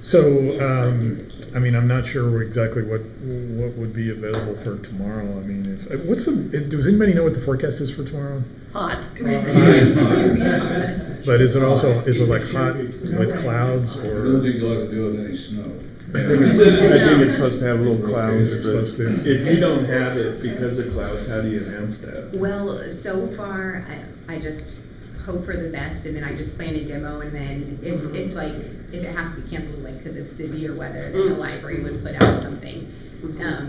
So, I mean, I'm not sure exactly what would be available for tomorrow. I mean, does anybody know what the forecast is for tomorrow? Hot. But is it like hot with clouds I don't or? think you'll have to deal with any snow. I think it's supposed to have little clouds. Is it supposed to? If you don't have it because of clouds, how do you announce that? Well, so far, I just hope for the best, and then I just plan a demo, and then if it's like, if it has to be canceled, like because of severe weather, then the library would put out something,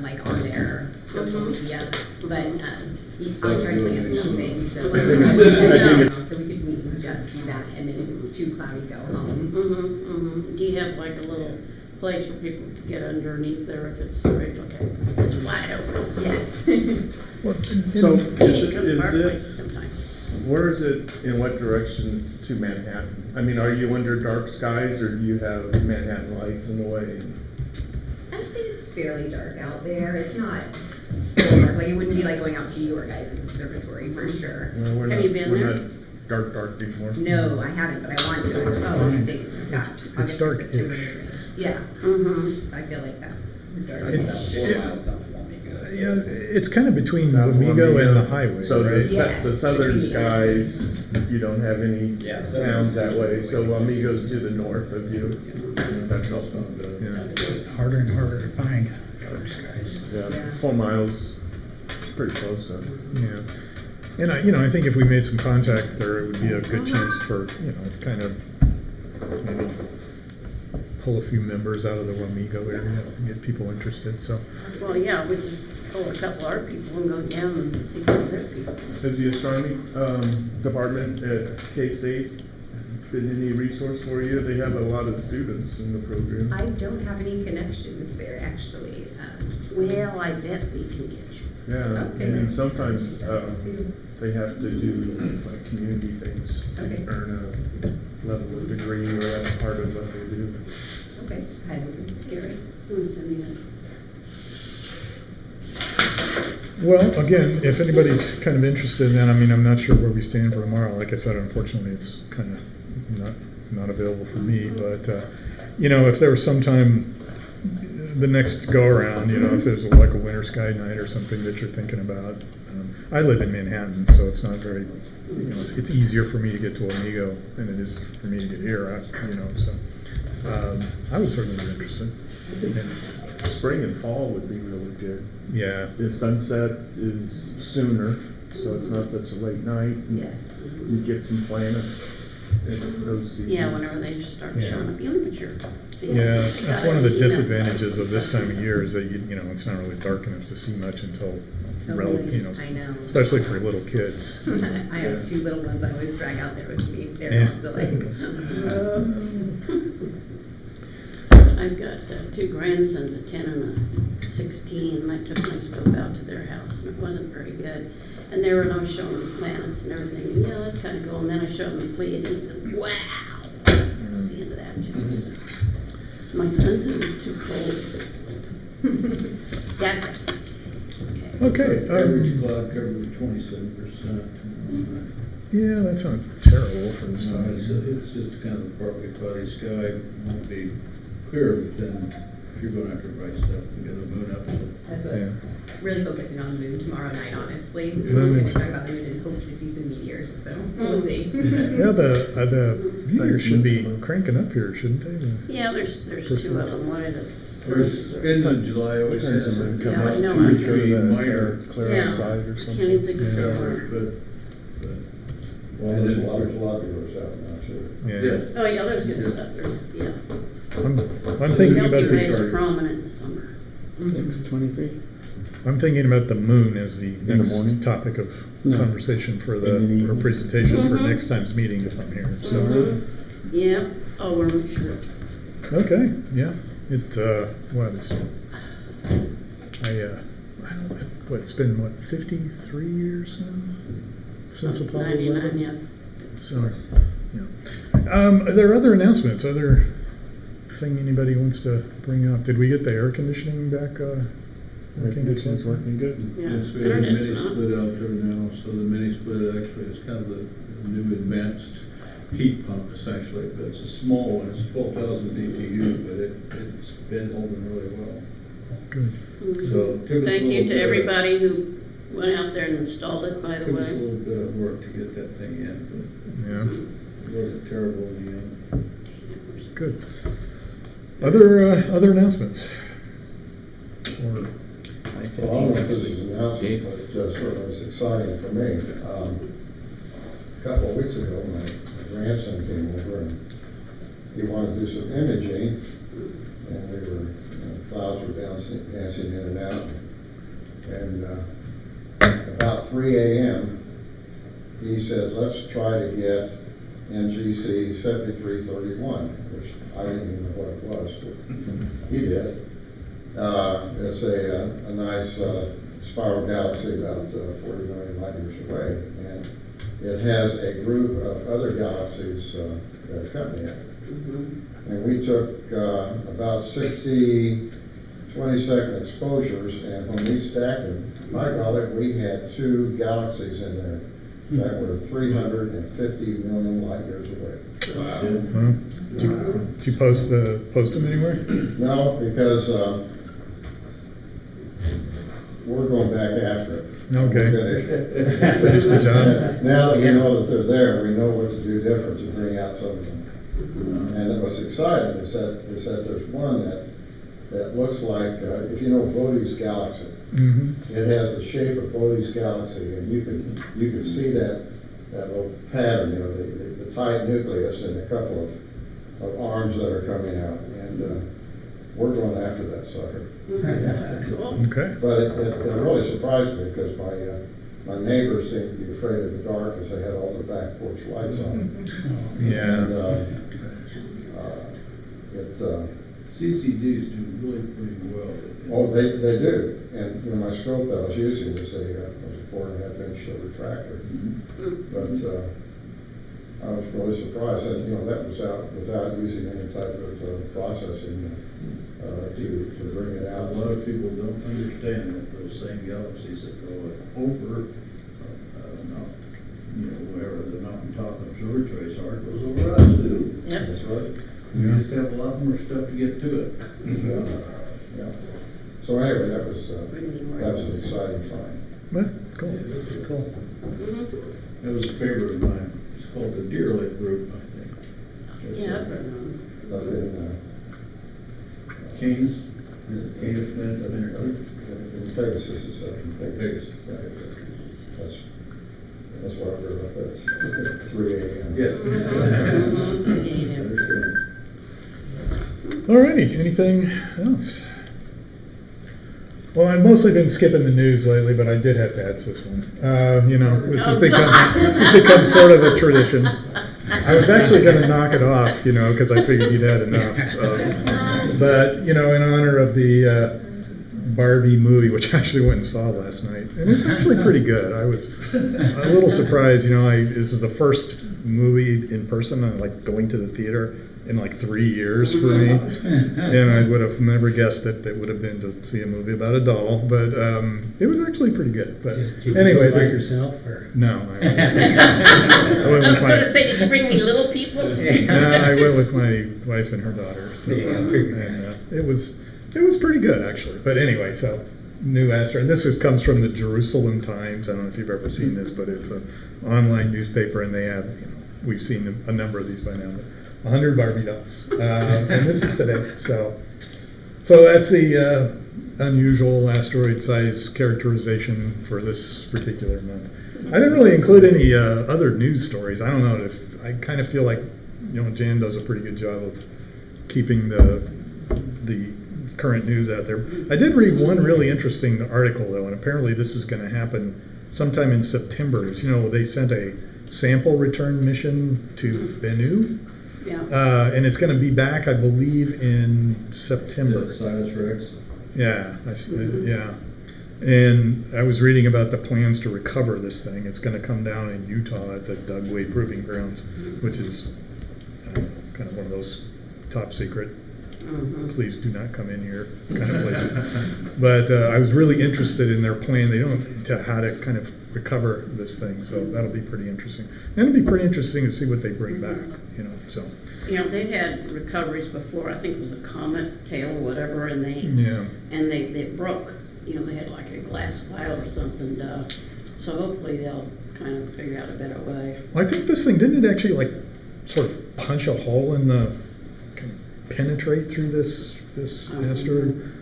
like on their social media, but, I'll try to plan something, so. So we could meet and just do that, and then if it's too cloudy, go home. Do you have like a little place where people could get underneath there if it's okay? It's wide open. Yes. Well, So You can is park it, places sometimes. where is it, in what direction to Manhattan? I mean, are you under dark skies or do you have Manhattan lights in the way? I'd say it's fairly dark out there. It's not full dark. Like it wouldn't be like going out to your guys' observatory for sure. Well, we're Have not- you been we're there? not dark before. No, I haven't, but I want to. It's dark-ish. Yeah, Mm-hmm. I feel like that's dark. Yeah, it's kind of between South Wamego and the Wamego. highway, So right? Yes, the southern between the skies, you don't have any towns that way, so Wamego's to the north of you. That's helpful. Yeah. Harder and harder to find dark skies. Yeah, Yeah. 4 miles, pretty close though. Yeah. And I think if we made some contact there, it would be a good chance for, kind of maybe pull a few members out of the Wamego area to get people interested, so. Well, yeah, we just pull a couple of our people and go down and see some of their people. Has the astronomy department at K-State been any resource for you? They have a lot of students in the program. I don't have any connections there, actually. Well, I bet we can get you. Yeah, Okay. and sometimes Too. they have to do like community things, Okay. earn a level of degree or that's part of what they do. Okay, I would scary. Who send me that? Well, again, if anybody's kind of interested, then, I mean, I'm not sure where we stand for tomorrow. Like I said, unfortunately, it's kind of not available for me, but, if there was sometime the next go-around, if there's like a winter sky night or something that you're thinking about. I live in Manhattan, so it's not very, it's easier for me to get to Wamego than it is for me to get here, so. I would certainly be interested. And, Spring and fall would be really good. yeah, The sunset is sooner, so it's not such a late night. Yes. You get some planets in those seasons. Yeah, whenever they just start Yeah. showing up, you look at your. yeah, that's one of the disadvantages of this time of year is that it's not really dark enough to see much until, So rel- really, you know, I know. especially for little kids. I have two little ones I always drag out there with me. They're Yeah. also like, I've got 2 grandsons, a 10 and a 16, and I took my scope out to their house, and it wasn't very good. And I was showing them planets and everything, and that's kind of cool. And then I showed them the Pleiades, and wow, I was into that too. So. My senses are too cold. That's it. Okay, Average cloud cover of 27%. yeah, that's not terrible for this No, time. it's just kind of a partly cloudy sky, won't be clear, but then if you're going after bright stuff, you get a moon up. that's what, Yeah. really focusing on the moon tomorrow night, honestly. Moon We're going is- to talk about the moon and hope to see some meteors, so we'll see. Yeah, the meteors should be cranking up here, shouldn't they? Yeah, there's 2 of them. What are the There's, first? end of July, always There's has some Yeah, come I up, know, two or I- three minor clear Yeah. outside or Can't something. even think of Yeah. the word. but Well, there's a lot of globulars out now, too. Yeah. Oh, yeah, there's good stuff. Yeah. I'm thinking about Milky Way is the, prominent in the summer. 6:23. I'm thinking about the moon as the the next morning? topic of No. conversation for In the or evening. presentation for Mhm. next time's meeting if I'm here, so. Yeah. Oh, we're sure. Okay, yeah, it's I don't know, it's been 53 years now since Apollo 99, 11? yes. So, yeah. Are there other announcements, other thing anybody wants to bring up? Did we get the air conditioning back, Air working? conditioning's working good. Yeah. yes, we have a Internet's mini not. split out there now, so the mini split actually is kind of a new advanced heat pump essentially, but it's a small one, it's 12,000 BTU, but it been holding really well. Good. So it took us a Thank you little to bit- everybody who went out there and installed it, by the Took us a way. little bit of work to get that thing in, Yeah, but it wasn't terrible in the end. good. Other announcements? Or, Well, I don't know if this is an announcement, but sort of was exciting for me. A couple of weeks ago, my grandson came over and he wanted to do some imaging, and we were, clouds were dancing in and out. And about 3 a.m., he said, let's try to get NGC 7331, which I didn't even know what it was, but he did. It's a nice spiral galaxy about 40 million light years away, and it has a group of other galaxies that accompany it. And we took about 60 20-second exposures, and when we stacked them, my golly, we had 2 galaxies in there that were 350 million light years away. well, did you post them anywhere? No, because we're going back after it. Okay. We're gonna- Finish the job? Now that we know that they're there, we know what to do different to bring out some of them. And it was exciting is that there's one that looks like, if you know Bode's galaxy, Mm-hmm. it has the shape of Bode's galaxy, and you can see that little pattern, the tight nucleus and a couple of arms that are coming out, and we're going after that sucker. Cool. Okay. But it really surprised me because my neighbors seemed to be afraid of the dark because they had all their back porch lights on. Yeah. And CCDs do really pretty well with it. oh, they do. And my scope that I was using was a 4.5-inch retractor. But I was really surprised that that was out without using any type of processing to bring it A out. lot of people don't understand that those same galaxies that go over, wherever the mountaintop observatories are, goes over us too. Yep. That's right. We just have a lot more stuff to get to it. Yeah. So anyway, that was an exciting find. Well, cool. Cool. That was a favorite of mine. It's called the Deer Lake Group, I think. It's, Yeah, I've heard of them. Up in Keynes, is it Keynes, Smith, up in there too? in Pegasus, it's Pegasus. That's why we're up at 3 a.m. Yes. Mhm. Understand. Alrighty, anything else? Well, I've mostly been skipping the news lately, but I did have to add this one. This has become sort of a tradition. I was actually going to knock it off, because I figured you'd had enough. But in honor of the Barbie movie, which I actually went and saw last night, and it's actually pretty good. I was a little surprised. This is the first movie in person I'm like going to the theater in like 3 years for me, and I would have never guessed that it would have been to see a movie about a doll, but it was actually pretty good. But Did you anyway, go by this yourself or? no, I went I with was my- gonna say, did you bring me little people? no, I went with my wife and her daughter. So, Yeah, I figured and it was pretty good actually. But anyway, so new Astro, and comes from the Jerusalem Times. I don't know if you've ever seen this, but it's an online newspaper, and they have we've seen a number of these by now. 100 Barbie dolls, and this is today. So that's the unusual asteroid size characterization for this particular month. I didn't really include any other news stories. I don't know if I kind of feel like Jan does a pretty good job of keeping the current news out there. I did read one really interesting article though, and apparently this is going to happen sometime in September. They sent a sample return mission to Bennu. Yeah. And it's going to be back, I believe, in September. Silas Rex. Yeah, yeah. And I was reading about the plans to recover this thing. It's going to come down in Utah at the Dugway Proving Grounds, which is kind of one of those top secret, please do not come in here kind of places. But I was really interested in their plan. How to kind of recover this thing, so that'll be pretty interesting. And it'll be pretty interesting to see what they bring back, you know, so, You know, they've had recoveries before, I think it was a comet tail or whatever, and yeah. they broke. You know, they had like a glass vial or something, so hopefully they'll kind of figure out a better way. Well, I think this thing, didn't it actually like sort of punch a hole in the, kind of penetrate through this asteroid?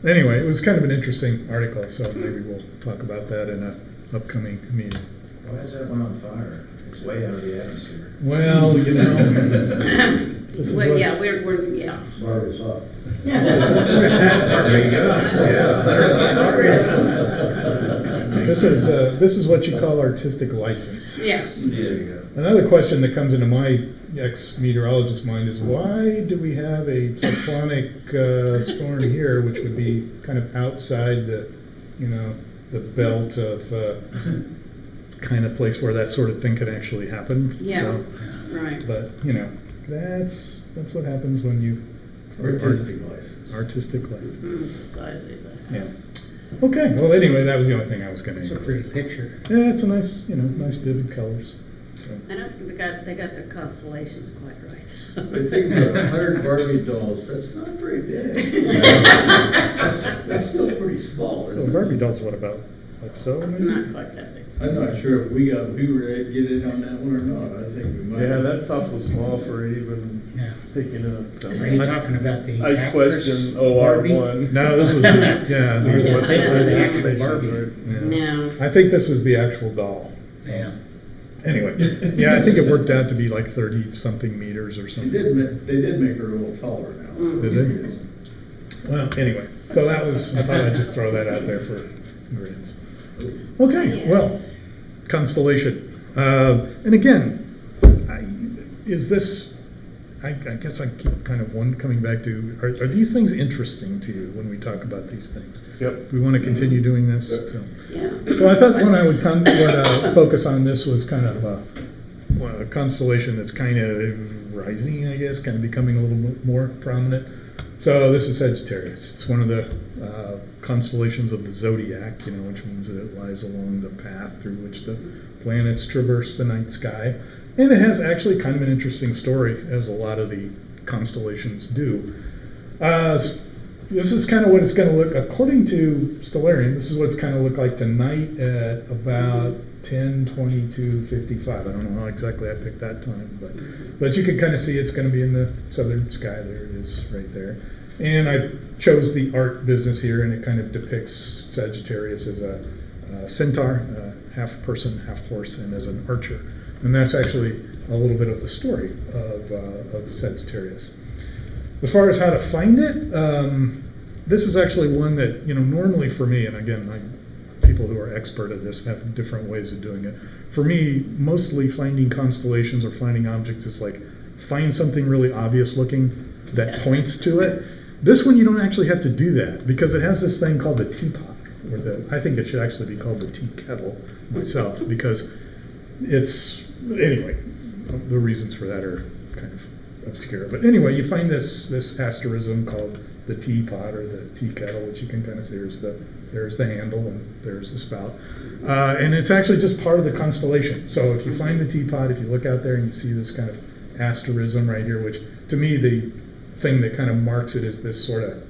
Anyway, it was kind of an interesting article, so maybe we'll talk about that in an upcoming meeting. Why is that one on fire? It's way out of the atmosphere. Well, you know, this is Well, what, yeah, we're yeah. Barbie's up. There you go. this is what you call artistic license. Yes. There you go. Another question that comes into my ex-meteorologist mind is, why do we have a cyclonic storm here, which would be kind of outside the, you know, the belt of kind of place where that sort of thing could actually happen? Yeah. So, Right. but you know, that's what happens when you Artistic license. artistic license. The size of the Yeah. house. Okay. Well, anyway, that was the only thing I was going It's a to. pretty picture. Yeah, it's a nice, you know, nice vivid colors. So. I don't think they got their constellations quite right. I think about 100 Barbie dolls, that's not very big. That's still pretty small, Well, isn't Barbie it? dolls, what about like so? Maybe? Not quite that big. I'm not sure if we were able to get in on that one or not. I think we might. Yeah, that's awful small for even Yeah. picking up something. Are you talking about the I actress question Barbie? OR1. No, this was the, yeah. Or The, the, or the actual Right. Barbie? yeah. No. I think this is the actual doll. Yeah. Anyway, yeah, I think it worked out to be like 30-something meters or They something. they did make her a little taller now. Did they? Well, anyway, so that was, I thought I'd just throw that out there for grades. Okay, Yes. well, constellation. And again, is this, I guess I keep kind of coming back to, are these things interesting to you when we talk about these things? Yep. We want to continue doing this? Yeah. So I thought when I would focus on this was kind of a constellation that's kind of rising, I guess, kind of becoming a little bit more prominent. So this is Sagittarius. It's one of the constellations of the zodiac, you know, which means that it lies along the path through which the planets traverse the night sky. And it has actually kind of an interesting story, as a lot of the constellations do. This is kind of what it's going to look, according to Stellarium, this is what it's going to look like tonight at about 10:22:55. I don't know how exactly I picked that time, but you can kind of see it's going to be in the southern sky. There it is, right there. And I chose the art business here, and it kind of depicts Sagittarius as a centaur, half person, half horse, and as an archer. And that's actually a little bit of the story of Sagittarius. As far as how to find it, this is actually one that, you know, normally for me, and again, people who are expert at this have different ways of doing it. For me, mostly finding constellations or finding objects is like, find something really obvious looking that points to it. This one, you don't actually have to do that, because it has this thing called the teapot, or I think it should actually be called the tea kettle myself, because it's, anyway, the reasons for that are kind of obscure. But anyway, you find this asterism called the teapot or the tea kettle, which you can kind of see, there's the handle and there's the spout. And it's actually just part of the constellation. So if you find the teapot, if you look out there and you see this kind of asterism right here, which to me, the thing that kind of marks it is this sort of,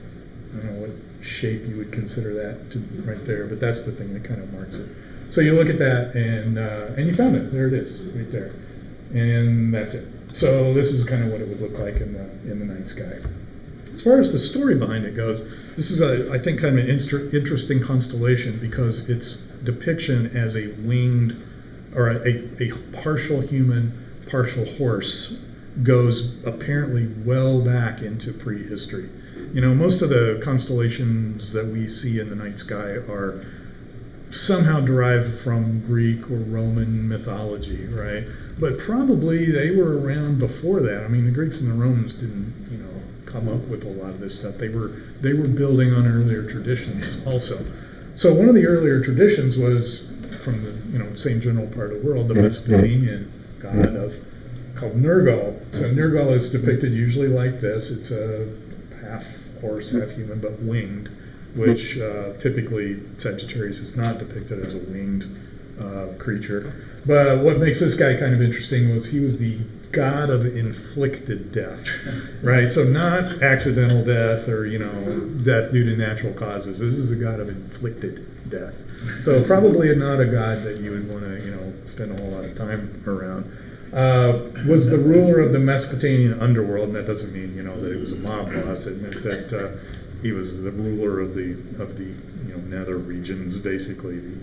I don't know what shape you would consider that to right there, but that's the thing that kind of marks it. So you look at that and you found it. There it is, right there. And that's it. So this is kind of what it would look like in the night sky. As far as the story behind it goes, this is I think kind of an interesting constellation, because its depiction as a winged, or a partial human, partial horse, goes apparently well back into prehistory. You know, most of the constellations that we see in the night sky are somehow derived from Greek or Roman mythology, right? But probably they were around before that. I mean, the Greeks and the Romans didn't, you know, come up with a lot of this stuff. They were building on earlier traditions also. So one of the earlier traditions was from the, you know, same general part of the world, the Mesopotamian god called Nergal. So Nergal is depicted usually like this. It's a half horse, half human, but winged, which typically Sagittarius is not depicted as a winged creature. But what makes this guy kind of interesting was he was the god of inflicted death, right? So not accidental death or, death due to natural causes. This is a god of inflicted death. So probably not a god that you would want to, spend a whole lot of time around. Was the ruler of the Mesopotamian underworld, and that doesn't mean, that he was a mob boss. It meant that he was the ruler of the nether regions, basically the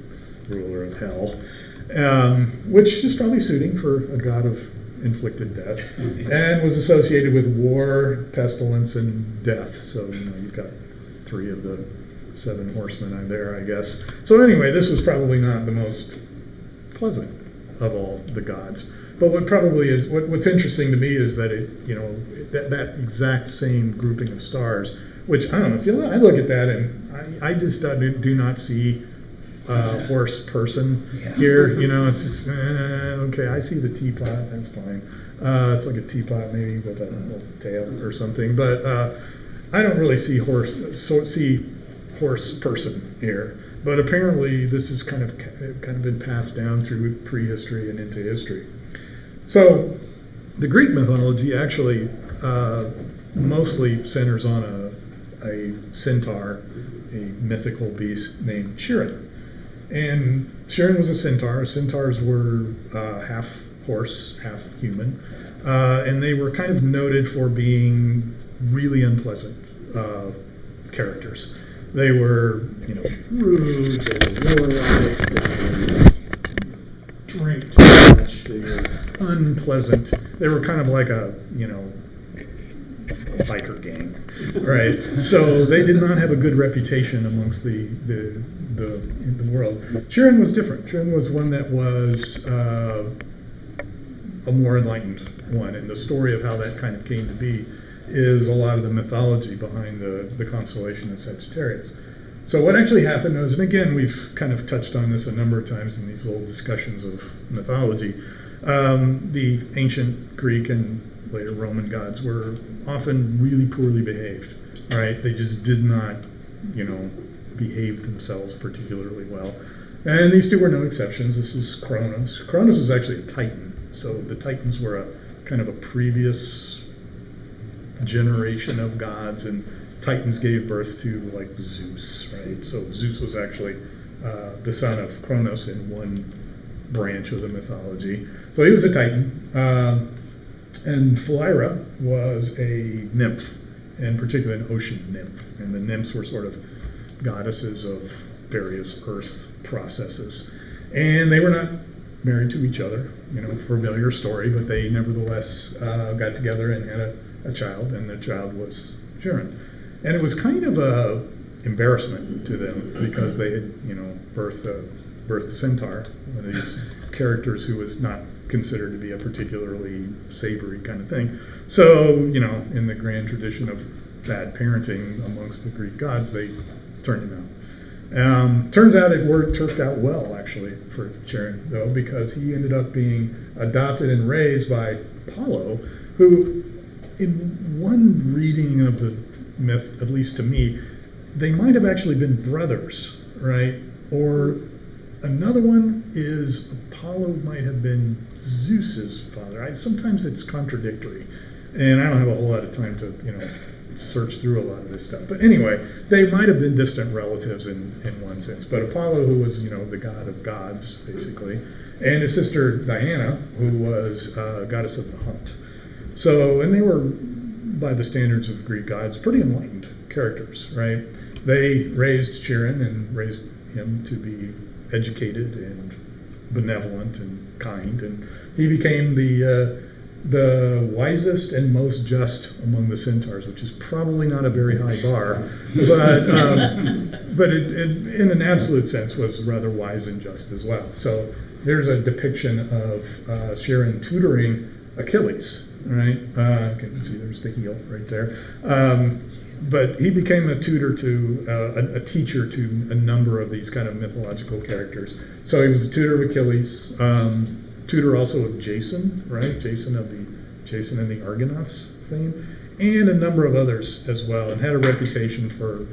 ruler of hell, which is probably suiting for a god of inflicted death, and was associated with war, pestilence, and death. So you've got 3 of the 7 horsemen there, I guess. So anyway, this was probably not the most pleasant of all the gods. But what probably is what's interesting to me is that that exact same grouping of stars, which I don't know, I look at that and I just do not see horse person here. It's just okay. I see the teapot. That's fine. It's like a teapot maybe with a little tail or something. But I don't really see horse person here. But apparently this is kind of been passed down through prehistory and into history. So the Greek mythology actually mostly centers on a centaur, a mythical beast named Chiron. And Chiron was a centaur. Centaurs were half horse, half human. And they were kind of noted for being really unpleasant characters. They were, rude, they were warlike, they would drink too much, they were unpleasant. They were kind of like a biker gang, right? So they did not have a good reputation amongst the world. Chiron was different. Chiron was one that was a more enlightened one, and the story of how that kind of came to be is a lot of the mythology behind the constellation of Sagittarius. So what actually happened was, and again, we've kind of touched on this a number of times in these little discussions of mythology, the ancient Greek and later Roman gods were often really poorly behaved, right? They just did not, behave themselves particularly well. And these 2 were no exceptions. This is Kronos. Kronos was actually a Titan. So the Titans were a kind of a previous generation of gods, and Titans gave birth to like Zeus, right? So Zeus was actually the son of Kronos in one branch of the mythology. So he was a Titan. And Philyra was a nymph, and particularly an ocean nymph. And the nymphs were sort of goddesses of various earth processes. And they were not married to each other, familiar story, but they nevertheless got together and had a child, and the child was Chiron. And it was kind of a embarrassment to them because they had, birthed a centaur, one of these characters who was not considered to be a particularly savory kind of thing. So, in the grand tradition of bad parenting amongst the Greek gods, they turned him out. Turns out it worked out well, actually, for Chiron, though, because he ended up being adopted and raised by Apollo, who, in one reading of the myth, at least to me, they might have actually been brothers, right? Or another one is Apollo might have been Zeus's father. Sometimes it's contradictory, and I don't have a whole lot of time to, search through a lot of this stuff. But anyway, they might have been distant relatives in one sense. But Apollo, who was, the god of gods, basically, and his sister Diana, who was goddess of the hunt. So, and they were, by the standards of Greek gods, pretty enlightened characters, right? They raised Chiron and raised him to be educated and benevolent and kind, and he became the wisest and most just among the centaurs, which is probably not a very high bar, but in an absolute sense was rather wise and just as well. So there's a depiction of Chiron tutoring Achilles, right? You can see there's the heel right there. But he became a tutor to, a teacher to a number of these kind of mythological characters. So he was a tutor of Achilles, tutor also of Jason, right? Jason and the Argonauts fame, and a number of others as well, and had a reputation for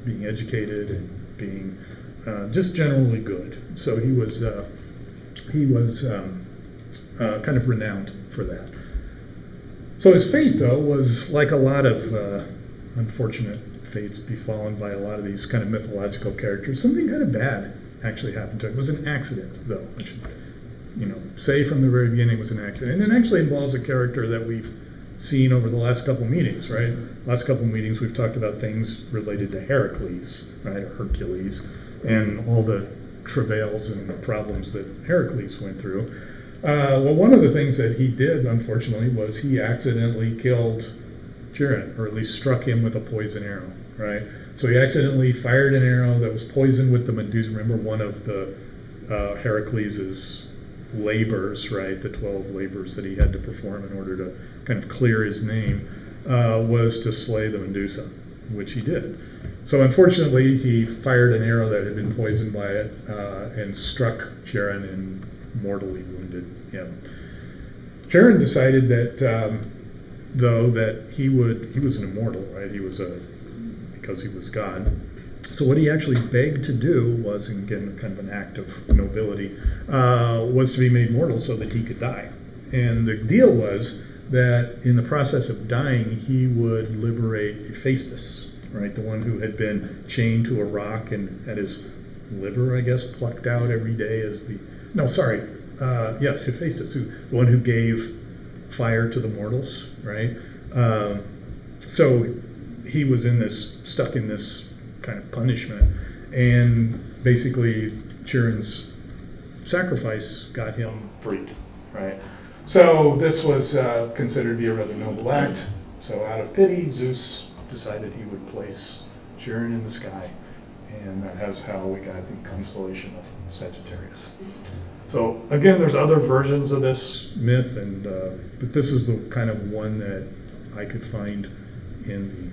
being educated and being just generally good. So he was he was kind of renowned for that. So his fate, though, was like a lot of unfortunate fates befallen by a lot of these kind of mythological characters. Something kind of bad actually happened to him. It was an accident, though. I should, say from the very beginning it was an accident. And it actually involves a character that we've seen over the last couple meetings, right? Last couple meetings we've talked about things related to Heracles, right, or Hercules, and all the travails and problems that Heracles went through. Well, one of the things that he did, unfortunately, was he accidentally killed Chiron, or at least struck him with a poison arrow, right? So he accidentally fired an arrow that was poisoned with the Medusa. Remember, one of the Heracles's labors, right, the 12 labors that he had to perform in order to kind of clear his name, was to slay the Medusa, which he did. So unfortunately, he fired an arrow that had been poisoned by it and struck Chiron and mortally wounded him. Chiron decided that, though, that he was an immortal, right? Because he was God. So what he actually begged to do was, and again, kind of an act of nobility, was to be made mortal so that he could die. And the deal was that in the process of dying, he would liberate Hephaestus, right? The one who had been chained to a rock and had his liver, I guess, plucked out every day as yes, Hephaestus, the one who gave fire to the mortals, right? So he was stuck in this kind of punishment, and basically Chiron's sacrifice got him freed, right? So this was considered to be a rather noble act. So out of pity, Zeus decided he would place Chiron in the sky, and that's how we got the constellation of Sagittarius. So again, there's other versions of this myth, but this is the kind of one that I could find in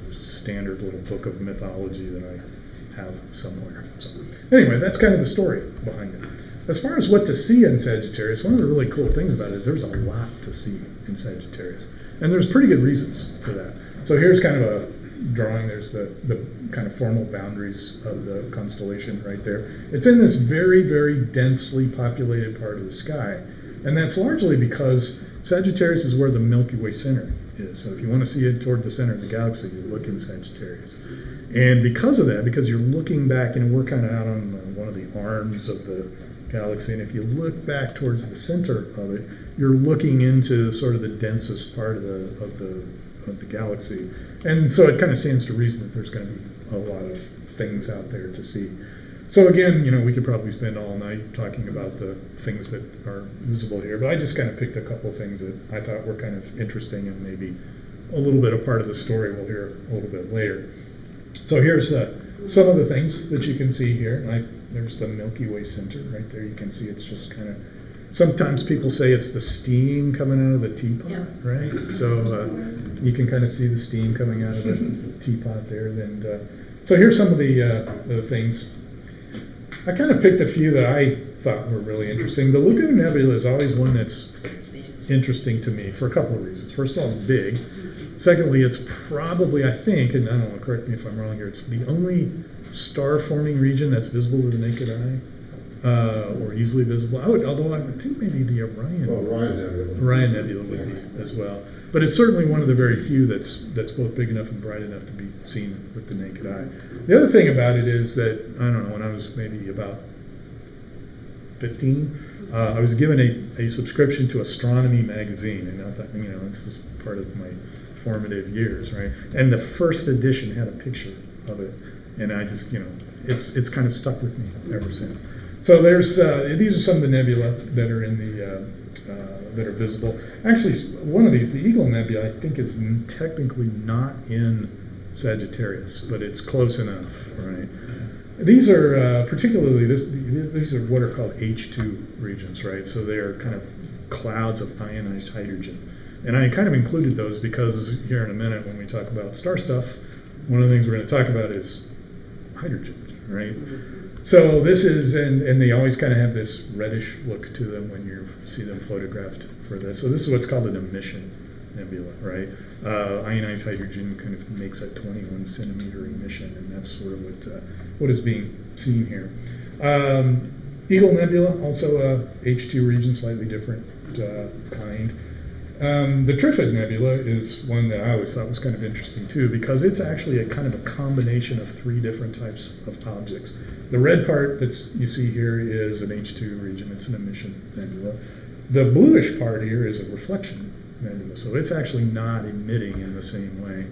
the standard little book of mythology that I have somewhere. So anyway, that's kind of the story behind it. As far as what to see in Sagittarius, one of the really cool things about it is there's a lot to see in Sagittarius, and there's pretty good reasons for that. So here's kind of a drawing. There's the kind of formal boundaries of the constellation right there. It's in this very, very densely populated part of the sky, and that's largely because Sagittarius is where the Milky Way center is. So if you want to see it toward the center of the galaxy, you look in Sagittarius. And because of that, because you're looking back, and we're kind of out on one of the arms of the galaxy, and if you look back towards the center of it, you're looking into sort of the densest part of the galaxy. And so it kind of stands to reason that there's going to be a lot of things out there to see. So again, we could probably spend all night talking about the things that are visible here, but I just kind of picked a couple things that I thought were kind of interesting and maybe a little bit of part of the story we'll hear a little bit later. So here's some of the things that you can see here. There's the Milky Way center right there. You can see it's just kind of, sometimes people say it's the steam coming out of the teapot, yeah. right? So you can kind of see the steam coming out of the teapot there. So here's some of the things. I kind of picked a few that I thought were really interesting. The Lagoon Nebula is always one that's interesting to me for a couple of reasons. First of all, it's big. Secondly, it's probably, I think, and I don't know, correct me if I'm wrong here, it's the only star-forming region that's visible to the naked eye, or easily visible. Although I would think maybe the Orion Nebula would be as well. But it's certainly one of the very few that's both big enough and bright enough to be seen with the naked eye. The other thing about it is that, I don't know, when I was maybe about 15, I was given a subscription to Astronomy magazine, and I thought, this is part of my formative years, right? And the first edition had a picture of it, and I just, it's kind of stuck with me ever since. So there's these are some of the nebula that are in the that are visible. Actually, one of these, the Eagle Nebula, I think is technically not in Sagittarius, but it's close enough, right? These are particularly these are what are called H2 regions, right? So they are kind of clouds of ionized hydrogen. And I kind of included those because here in a minute when we talk about star stuff, one of the things we're going to talk about is hydrogen, right? So this is, and they always kind of have this reddish look to them when you see them photographed for this. So this is what's called an emission nebula, right? Ionized hydrogen kind of makes a 21 centimeter emission, and that's sort of what is being seen here. Eagle Nebula, also a H2 region, slightly different kind. The Trifid Nebula is one that I always thought was kind of interesting too, because it's actually a kind of a combination of three different types of objects. The red part that's you see here is an H2 region, it's an emission nebula. The bluish part here is a reflection nebula, so it's actually not emitting in the same way.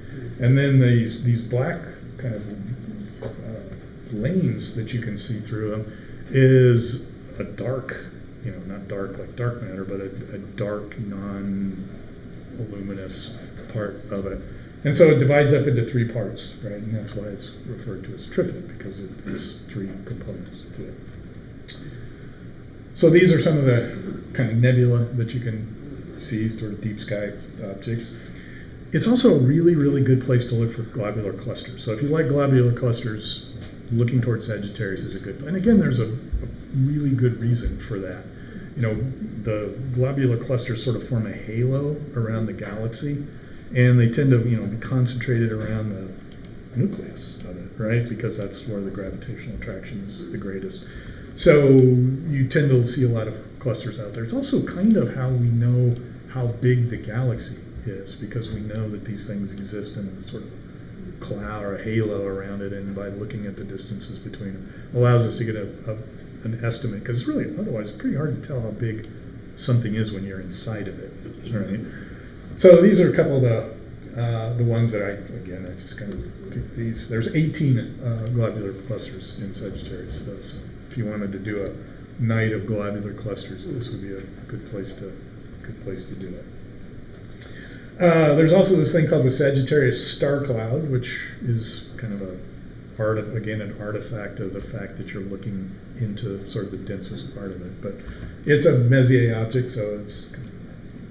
And then these black kind of lanes that you can see through them is a dark, not dark like dark matter, but a dark, non-luminous part of it. And so it divides up into three parts, right? And that's why it's referred to as Trifid, because there's three components to it. So these are some of the kind of nebula that you can see, sort of deep sky objects. It's also a really, really good place to look for globular clusters. So if you like globular clusters, looking towards Sagittarius is a good, and again, there's a really good reason for that. The globular clusters sort of form a halo around the galaxy, and they tend to, be concentrated around the nucleus of it, right? Because that's where the gravitational attraction is the greatest. So you tend to see a lot of clusters out there. It's also kind of how we know how big the galaxy is, because we know that these things exist in a sort of cloud or a halo around it, and by looking at the distances between them allows us to get an estimate, because really otherwise it's pretty hard to tell how big something is when you're inside of it, right? So these are a couple of the ones that I just kind of picked these. There's 18 globular clusters in Sagittarius though, so if you wanted to do a night of globular clusters, this would be a good place to do it. There's also this thing called the Sagittarius star cloud, which is kind of an artifact of the fact that you're looking into sort of the densest part of it. But it's a Messier object, so it's kind of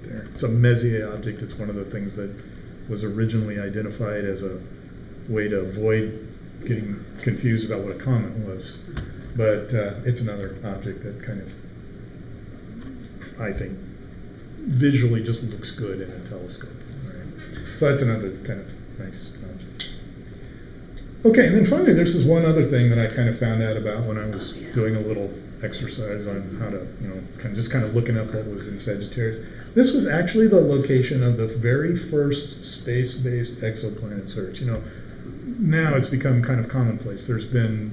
there. It's a Messier object. It's one of the things that was originally identified as a way to avoid getting confused about what a comet was. But it's another object that kind of, I think, visually just looks good in a telescope. Right? So that's another kind of nice object. Okay, and then finally there's this one other thing that I kind of found out about when I was doing a little exercise on how to, kind of looking up what was in Sagittarius. This was actually the location of the very first space-based exoplanet search. Now it's become kind of commonplace. There's been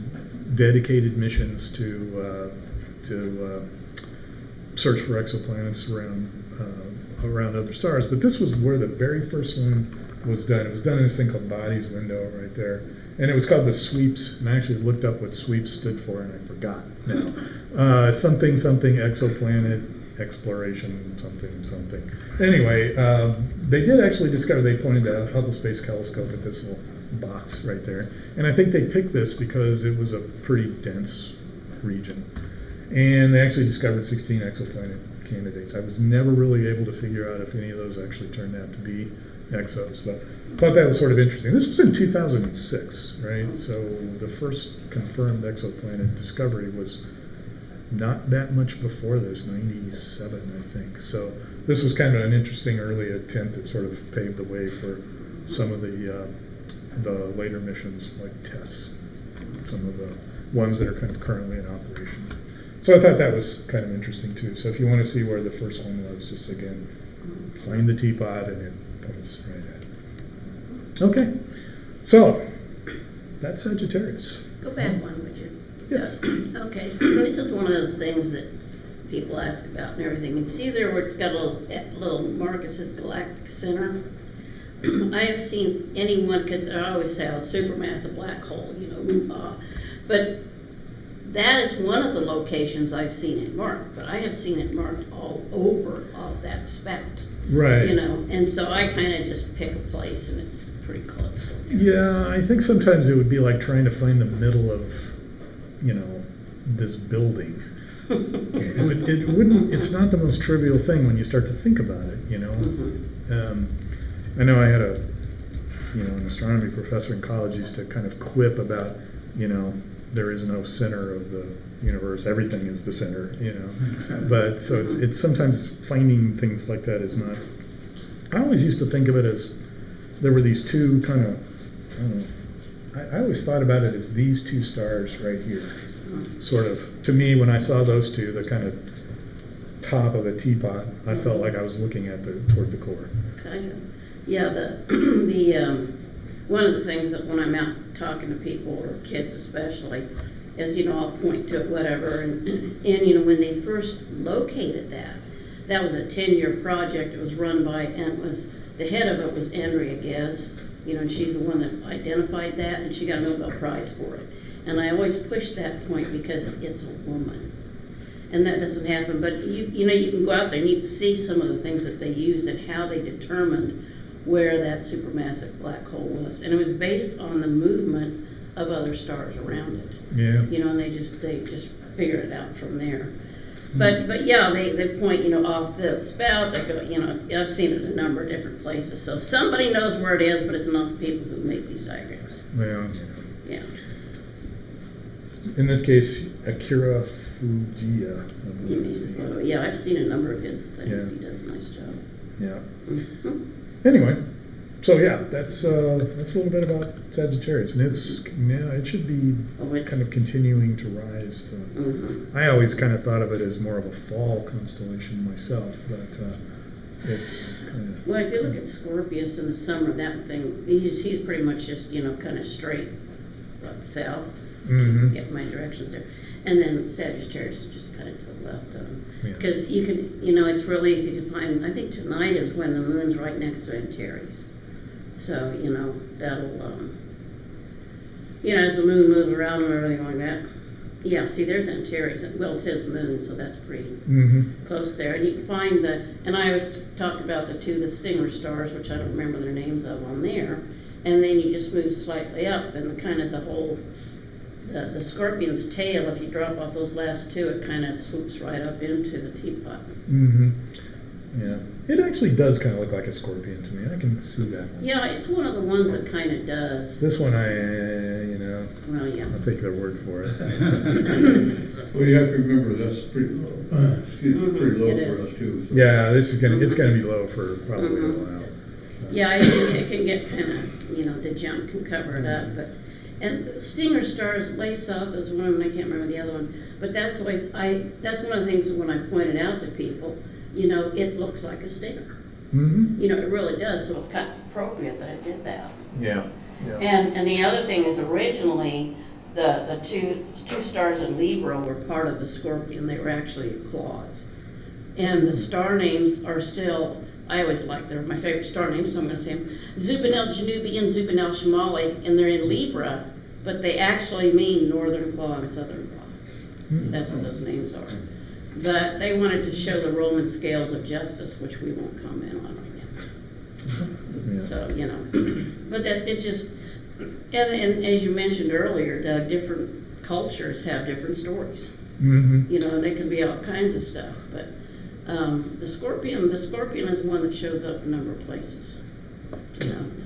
dedicated missions to search for exoplanets around other stars, but this was where the very first one was done. It was done in this thing called Bodies Window right there, and it was called the SWEEPS. And I actually looked up what SWEEPS stood for, and I forgot now. Something exoplanet exploration something. Anyway, they did actually discover. They pointed the Hubble Space Telescope at this little box right there, and I think they picked this because it was a pretty dense region. And they actually discovered 16 exoplanet candidates. I was never really able to figure out if any of those actually turned out to be exos, but I thought that was sort of interesting. This was in 2006, right? So the first confirmed exoplanet discovery was not that much before this, 97, I think. So this was kind of an interesting early attempt that sort of paved the way for some of the later missions like TESS, some of the ones that are kind of currently in operation. So I thought that was kind of interesting too. So if you want to see where the first one was, just again, find the teapot and it points right at it. Okay, so that's Sagittarius. Go back one, would you? Yes. Okay, this is one of those things that people ask about and everything. And see there where it's got a little mark that says Galactic Center? I have seen anyone, because I always say, supermassive black hole, but that is one of the locations I've seen it marked, but I have seen it marked all over of that spect. Right. And so I kind of just pick a place and it's pretty close. Yeah, I think sometimes it would be like trying to find the middle of, this building. It wouldn't. It's not the most trivial thing when you start to think about it. Mm-hmm. I know I had an astronomy professor in college used to kind of quip about, there is no center of the universe. Everything is the center, But so it's sometimes finding things like that is not. I always used to think of it as there were these two kind of. I always thought about it as these two stars right here. sort of, to me, when I saw those two, the kind of top of the teapot, I felt like I was looking at toward the core. Kind of. Yeah, one of the things that when I'm out talking to people, or kids especially, is, I'll point to it, whatever, and when they first located that was a 10-year project. It was run by, and the head of it was Andrea Ghez, and she's the one that identified that, and she got a Nobel Prize for it. And I always push that point because it's a woman. And that doesn't happen, but you can go out there and you can see some of the things that they used and how they determined where that supermassive black hole was. And it was based on the movement of other stars around it. Yeah. And they just figured it out from there. But yeah, they point, off the spout, they go, I've seen it in a number of different places. So somebody knows where it is, but it's not the people who make these diagrams. Well, Yeah. in this case, Akira Fujiya, I You believe mean, is the photo. Yeah, I've seen a number of his things. Yeah. He does a nice job. Yeah. Mhm. Anyway, so yeah, that's a little bit about Sagittarius, and it should be Oh, it's- kind of continuing to rise. Mhm. I always kind of thought of it as more of a fall constellation myself, but it's kind of. Well, if you look at Scorpius in the summer, that thing, he's pretty much just, kind of straight south. Mhm. Get my directions there. And then Sagittarius is just kind of to the left of him. Yeah. Because you can, it's real easy to find, I think tonight is when the moon's right next to Antares. So, that'll, as the moon moves around and everything like that. Yeah, see, there's Antares. Well, it says moon, so that's pretty Mm-hmm. close there. And you can find and I always talk about the Stinger stars, which I don't remember their names of on there. And then you just move slightly up, and the whole, the Scorpion's tail, if you drop off those last two, it kind of swoops right up into the teapot. Mm-hmm. Yeah. It actually does kind of look like a scorpion to me. I can see that one. Yeah, it's one of the ones that kind of does. This one, Well, yeah. I'll take their word for it. Well, you have to remember, that's pretty low. Pretty low It for is. us too. So. Yeah, it's gonna be low for probably a while. Yeah, it can get kind of, the junk can cover it up. And Stinger stars, Lay South is one of them, I can't remember the other one. But that's one of the things when I pointed out to people, it looks like a stinger. Mm-hmm. It really does, so it's kind of appropriate that it did that. Yeah. Yeah. And the other thing is originally, the two stars in Libra were part of the Scorpion. They were actually claws. And the star names are still, I always like, they're my favorite star names, so I'm going to say them. Zubanel Janubi and Zubanel Shamali, and they're in Libra, but they actually mean northern claw and southern claw. That's what those names are. But they wanted to show the Roman scales of justice, which we won't comment on right now. Yeah. So, but it's just, and as you mentioned earlier, Doug, different cultures have different stories. Mm-hmm. They can be all kinds of stuff, but the scorpion is one that shows up a number of places.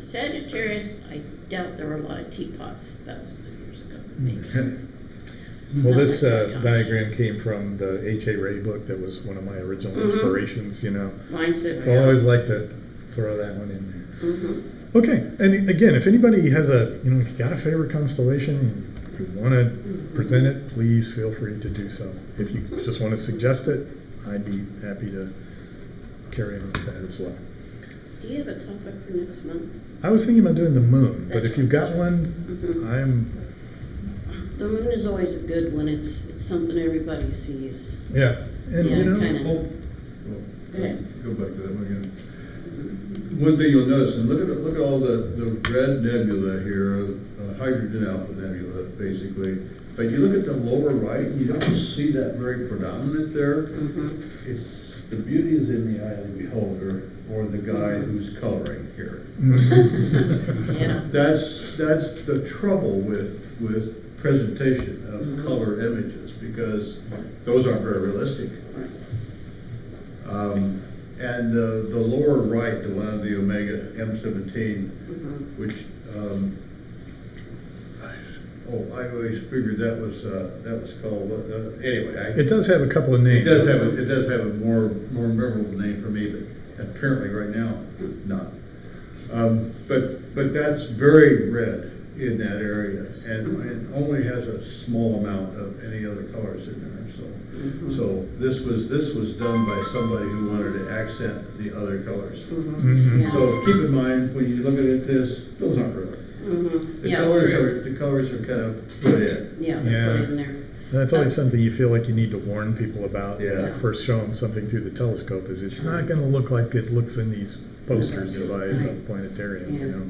Sagittarius, I doubt there were a lot of teapots thousands of years ago. Well, this diagram came from the H.A. Ray book that was one of my original inspirations, Mine too. So I always like to throw that one in there. Mm-hmm. Okay, and again, if anybody has if you got a favorite constellation and you want to present it, please feel free to do so. If you just want to suggest it, I'd be happy to carry on with that as well. Do you have a topic for next month? I was thinking about doing the moon, but That's if you've got right. one, The moon is always a good one. It's something everybody sees. yeah, and Yeah, you kinda. Oh, Go ahead. Go back to that one again. One thing you'll notice, and look at all the red nebula here, hydrogen alpha nebula, basically. But you look at the lower right, you don't see that very predominant there. Mhm. It's the beauty is in the eye of the beholder, or the guy who's coloring here. Yeah. That's the trouble with presentation of color images, because those aren't very realistic. And the lower right, the one of the Omega M17, which I always figured that was called anyway. it does have a couple of It names. does have a more memorable name for me, but apparently right now not. But that's very red in that area, and only has a small amount of any other colors in there, so. So this was done by somebody who wanted to accent the other colors. Mhm. Yeah. So keep in mind, when you look at this, those aren't real. The Yeah, colors true. are, the colors are kind of put in. Yeah, Yeah. put it in there. That's always something you feel like you need to warn people about when Yeah. you first show them something through the telescope, is it's not gonna look like it looks in these posters by the Right. planetarium, you Yeah. know?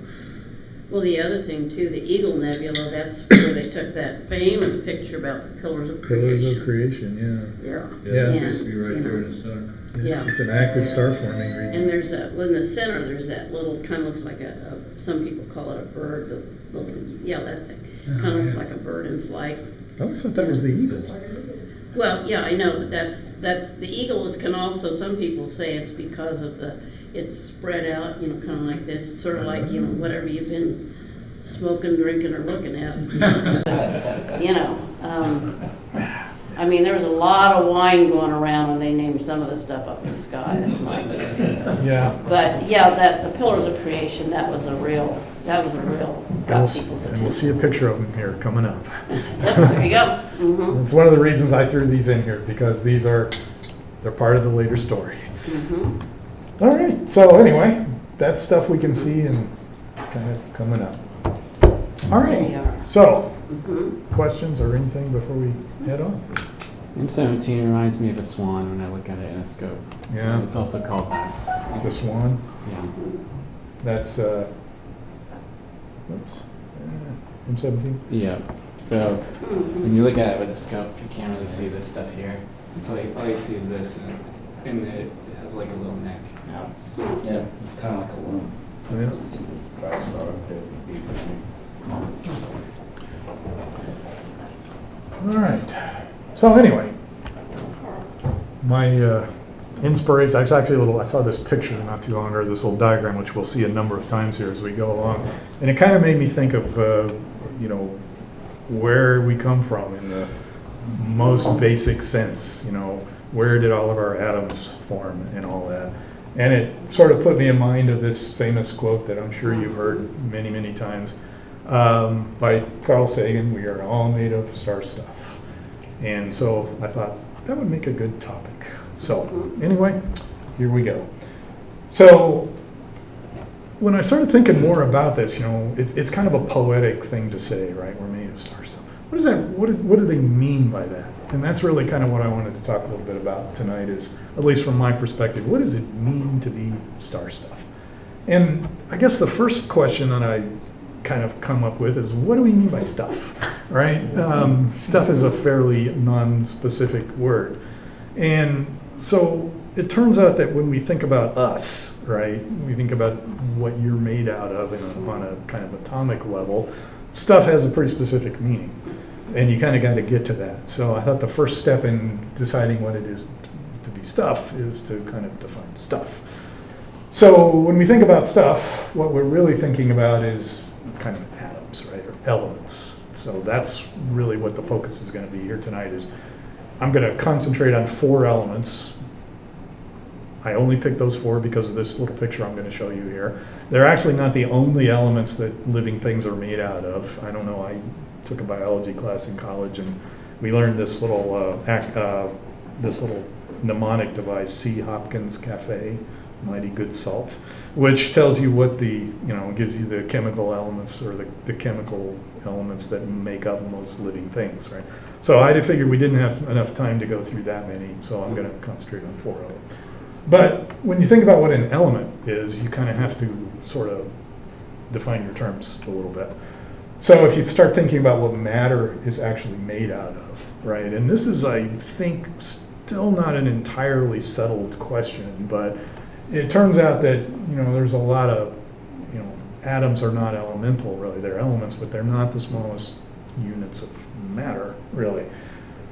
Well, the other thing too, the Eagle Nebula, that's where they took that famous picture about the Pillars of Pillars Creation. of creation, Yeah, Yeah, Yeah, it's- it's be right there in the center. Yeah. It's an active star forming and region. there's that, well, in the center, there's that little, kind of looks like some people call it a bird, the little, yeah, that thing. Oh, Kind of looks yeah. like a bird in flight. I always thought that was the eagle. Well, yeah, I know, but that's, the eagle can also, some people say it's because of it's spread out, you know, kind of like this, it's sort of like, you know, whatever you've been smoking, drinking, or looking at. You know, I mean, there was a lot of wine going around when they named some of the stuff up in the sky, that's my opinion. Yeah. But, yeah, the Pillars of Creation, that was a real, got people's And we'll see a attention. picture of them here coming up. Yep, there you go. Mhm. It's one of the reasons I threw these in here, because they're part of the later story. Mhm. All right, so anyway, that's stuff we can see and kind of coming up. All There right, you are. so Mhm. questions or anything before we head on? M17 reminds me of a swan when I look at it in a scope. Yeah. So it's also called that. The swan, Yeah. that's, oops, M17? Yeah. So when you look at it with a scope, you can't really see this stuff here. So all you see is this, and it has like a little neck. Yeah, So it's kind of like a loon. Yeah. All right, so anyway, my inspiration, it's actually I saw this picture not too long ago, this little diagram, which we'll see a number of times here as we go along, and it kind of made me think of, you know, where we come from in the most basic sense, you know, where did all of our atoms form and all that. And it sort of put me in mind of this famous quote that I'm sure you've heard many, many times, by Carl Sagan, we are all made of star stuff. And so I thought that would make a good topic. So anyway, here we go. So when I started thinking more about this, you know, it's kind of a poetic thing to say, right? We're made of star stuff. What do they mean by that? And that's really kind of what I wanted to talk a little bit about tonight, is, at least from my perspective, what does it mean to be star stuff? And I guess the first question that I kind of come up with is, what do we mean by stuff, right? Stuff is a fairly non-specific word. And so it turns out that when we think about us, right, we think about what you're made out of on a kind of atomic level, stuff has a pretty specific meaning. And you kind of got to get to that. So I thought the first step in deciding what it is to be stuff is to kind of define stuff. So when we think about stuff, what we're really thinking about is kind of atoms, right, or elements. So that's really what the focus is going to be here tonight. Is I'm going to concentrate on 4 elements. I only picked those 4 because of this little picture I'm going to show you here. They're actually not the only elements that living things are made out of. I don't know, I took a biology class in college and we learned this little mnemonic device, C. Hopkins Cafe, Mighty Good Salt, which tells you what gives you the chemical elements, or the chemical elements that make up most living things, right? So I figured we didn't have enough time to go through that many, so I'm going to concentrate on 4 of them. But when you think about what an element is, you kind of have to sort of define your terms a little bit. So if you start thinking about what matter is actually made out of, right? And this is, I think, still not an entirely settled question, but it turns out that, there's a lot of, atoms are not elemental, really. They're elements, but they're not the smallest units of matter, really.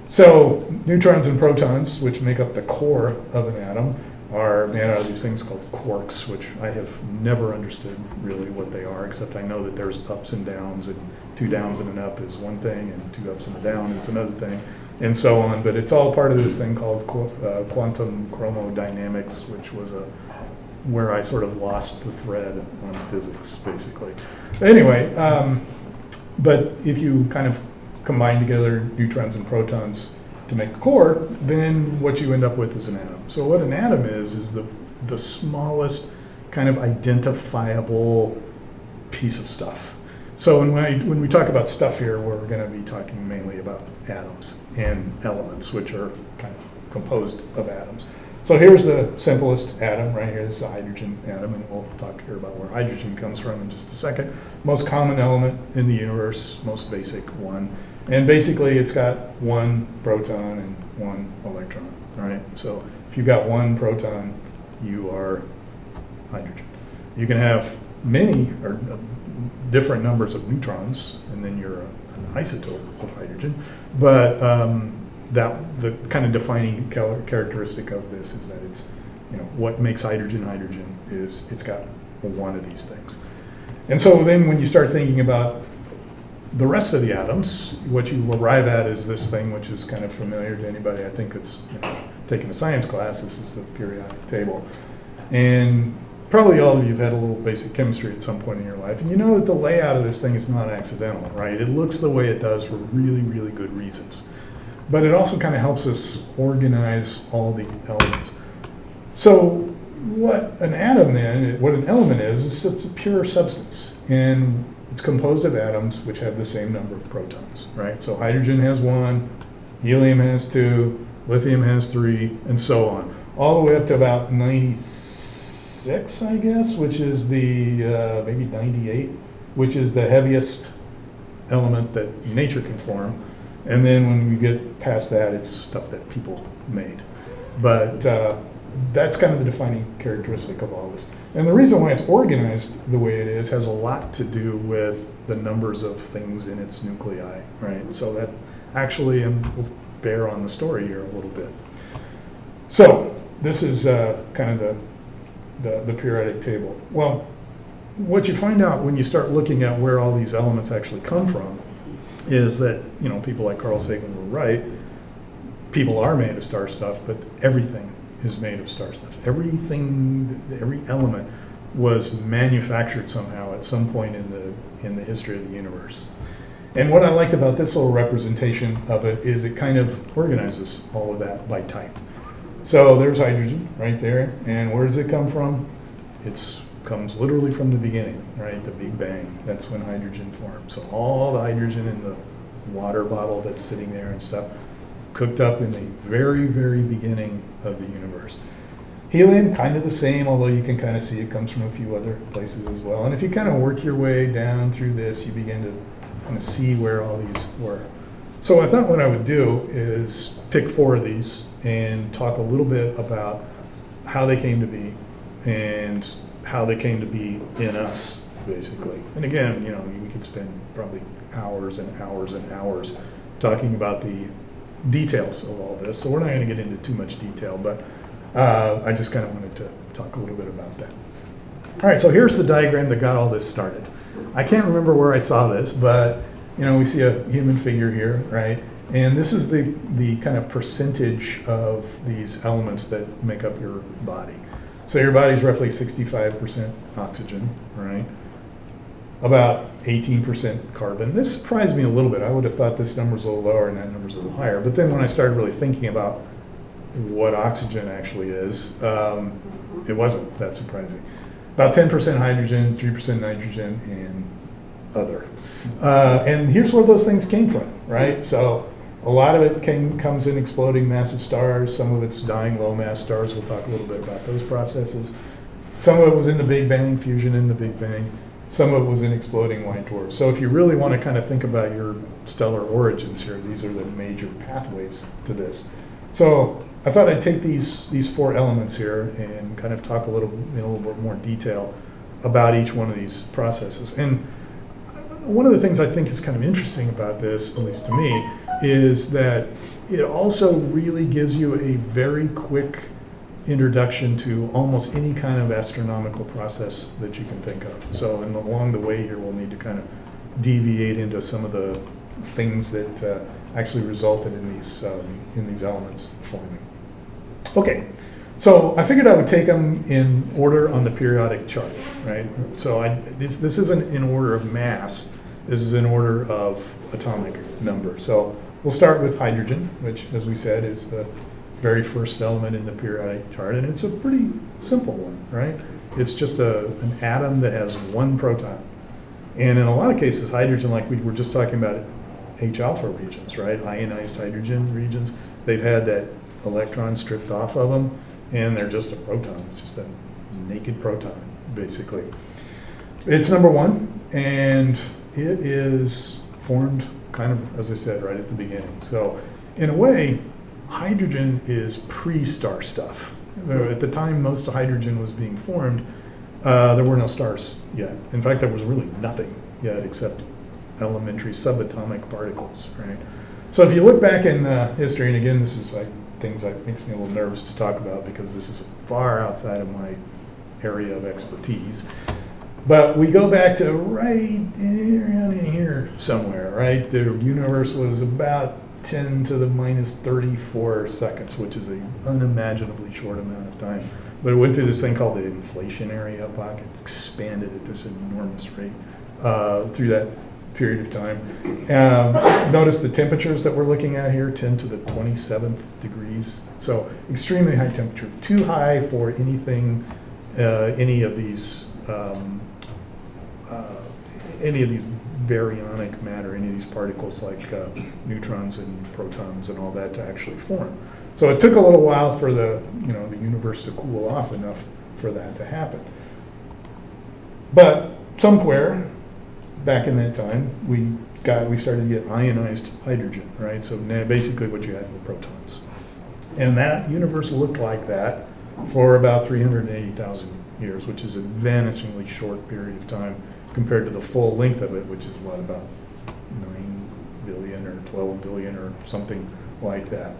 So neutrons and protons, which make up the core of an atom, are made out of these things called quarks, which I have never understood really what they are, except I know that there's ups and downs, and 2 downs and an up is one thing, and 2 ups and a down is another thing, and so on. But it's all part of this thing called quantum chromodynamics, which was where I sort of lost the thread on physics, basically. But anyway, But if you kind of combine together neutrons and protons to make the core, then what you end up with is an atom. So what an atom is the smallest kind of identifiable piece of stuff. So when we talk about stuff here, we're going to be talking mainly about atoms and elements, which are kind of composed of atoms. So here's the simplest atom right here. This is a hydrogen atom, and we'll talk here about where hydrogen comes from in just a second. Most common element in the universe, most basic one. And basically it's got one proton and one electron, right? So if you've got one proton, you are hydrogen. You can have many or different numbers of neutrons, and then you're an isotope of hydrogen. But the kind of defining characteristic of this is that it's, what makes hydrogen hydrogen is it's got one of these things. And so then when you start thinking about the rest of the atoms, what you arrive at is this thing, which is kind of familiar to anybody, I think, that's taken a science class. This is the periodic table. And probably all of you have had a little basic chemistry at some point in your life, and you know that the layout of this thing is not accidental, right? It looks the way it does for really, really good reasons. But it also kind of helps us organize all the elements. So what an element is it's a pure substance. And it's composed of atoms which have the same number of protons, right? So hydrogen has 1, helium has 2, lithium has 3, and so on. All the way up to about 96, I guess, which is the, maybe 98, which is the heaviest element that nature can form. And then when we get past that, it's stuff that people made. But that's kind of the defining characteristic of all this. And the reason why it's organized the way it is has a lot to do with the numbers of things in its nuclei, right? So that actually will bear on the story here a little bit. So this is kind of the periodic table. Well, what you find out when you start looking at where all these elements actually come from is that, people like Carl Sagan were right. People are made of star stuff, but everything is made of star stuff. Every element was manufactured somehow at some point in the history of the universe. And what I liked about this little representation of it is it kind of organizes all of that by type. So there's hydrogen right there, and where does it come from? It comes literally from the beginning, right? The Big Bang. That's when hydrogen formed. So all the hydrogen in the water bottle that's sitting there and stuff cooked up in the very, very beginning of the universe. Helium, kind of the same, although you can kind of see it comes from a few other places as well. And if you kind of work your way down through this, you begin to kind of see where all these were. So I thought what I would do is pick 4 of these and talk a little bit about how they came to be and how they came to be in us, basically. And again, we could spend probably hours and hours and hours talking about the details of all this. So we're not going to get into too much detail, but I just kind of wanted to talk a little bit about that. All right, so here's the diagram that got all this started. I can't remember where I saw this, but we see a human figure here, right? And this is the kind of percentage of these elements that make up your body. So your body's roughly 65% oxygen, right? About 18% carbon. This surprised me a little bit. I would have thought this number's a little lower and that number's a little higher. But then when I started really thinking about what oxygen actually is, it wasn't that surprising. About 10% hydrogen, 3% nitrogen, and other. And here's where those things came from, right? So a lot of it comes in exploding massive stars. Some of it's dying low mass stars. We'll talk a little bit about those processes. Some of it was in the Big Bang, fusion in the Big Bang. Some of it was in exploding white dwarfs. So if you really want to kind of think about your stellar origins here, these are the major pathways to this. So I thought I'd take these 4 elements here and kind of talk in a little bit more detail about each one of these processes. And one of the things I think is kind of interesting about this, at least to me, is that it also really gives you a very quick introduction to almost any kind of astronomical process that you can think of. So along the way here, we'll need to kind of deviate into some of the things that actually resulted in these elements forming. Okay, so I figured I would take them in order on the periodic chart, right? So this isn't in order of mass. This is in order of atomic number. So we'll start with hydrogen, which, as we said, is the very first element in the periodic chart, and it's a pretty simple one, right? It's just an atom that has one proton. And in a lot of cases, hydrogen, like we were just talking about H-alpha regions, right? Ionized hydrogen regions, they've had that electron stripped off of them, and they're just a proton. It's just a naked proton, basically. It's number one, and it is formed kind of, as I said, right at the beginning. So in a way, hydrogen is pre-star stuff. At the time most hydrogen was being formed, there were no stars yet. In fact, there was really nothing yet except elementary subatomic particles, right? So if you look back in history, and again, this is like things that makes me a little nervous to talk about because this is far outside of my area of expertise. But we go back to right around in here somewhere, right? The universe was about 10 to the minus 34 seconds, which is an unimaginably short amount of time. But it went through this thing called the inflationary epoch. It expanded at this enormous rate through that period of time. Notice the temperatures that we're looking at here, 10 to the 27th degrees. So extremely high temperature, too high for anything, any of these baryonic matter, any of these particles like neutrons and protons and all that to actually form. So it took a little while for the universe to cool off enough for that to happen. But somewhere back in that time, we started to get ionized hydrogen, right? So now basically what you had were protons. And that universe looked like that for about 380,000 years, which is a vanishingly short period of time compared to the full length of it, which is what, about 9 billion or 12 billion or something like that.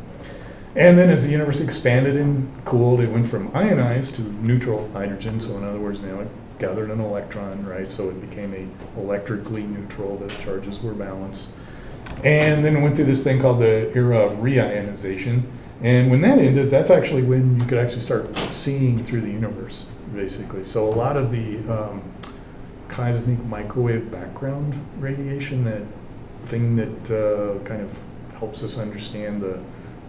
And then as the universe expanded and cooled, it went from ionized to neutral hydrogen. So in other words, now it gathered an electron, right? So it became a electrically neutral, the charges were balanced. And then it went through this thing called the era of reionization. And when that ended, that's actually when you could actually start seeing through the universe, basically. So a lot of the cosmic microwave background radiation, that thing that kind of helps us understand the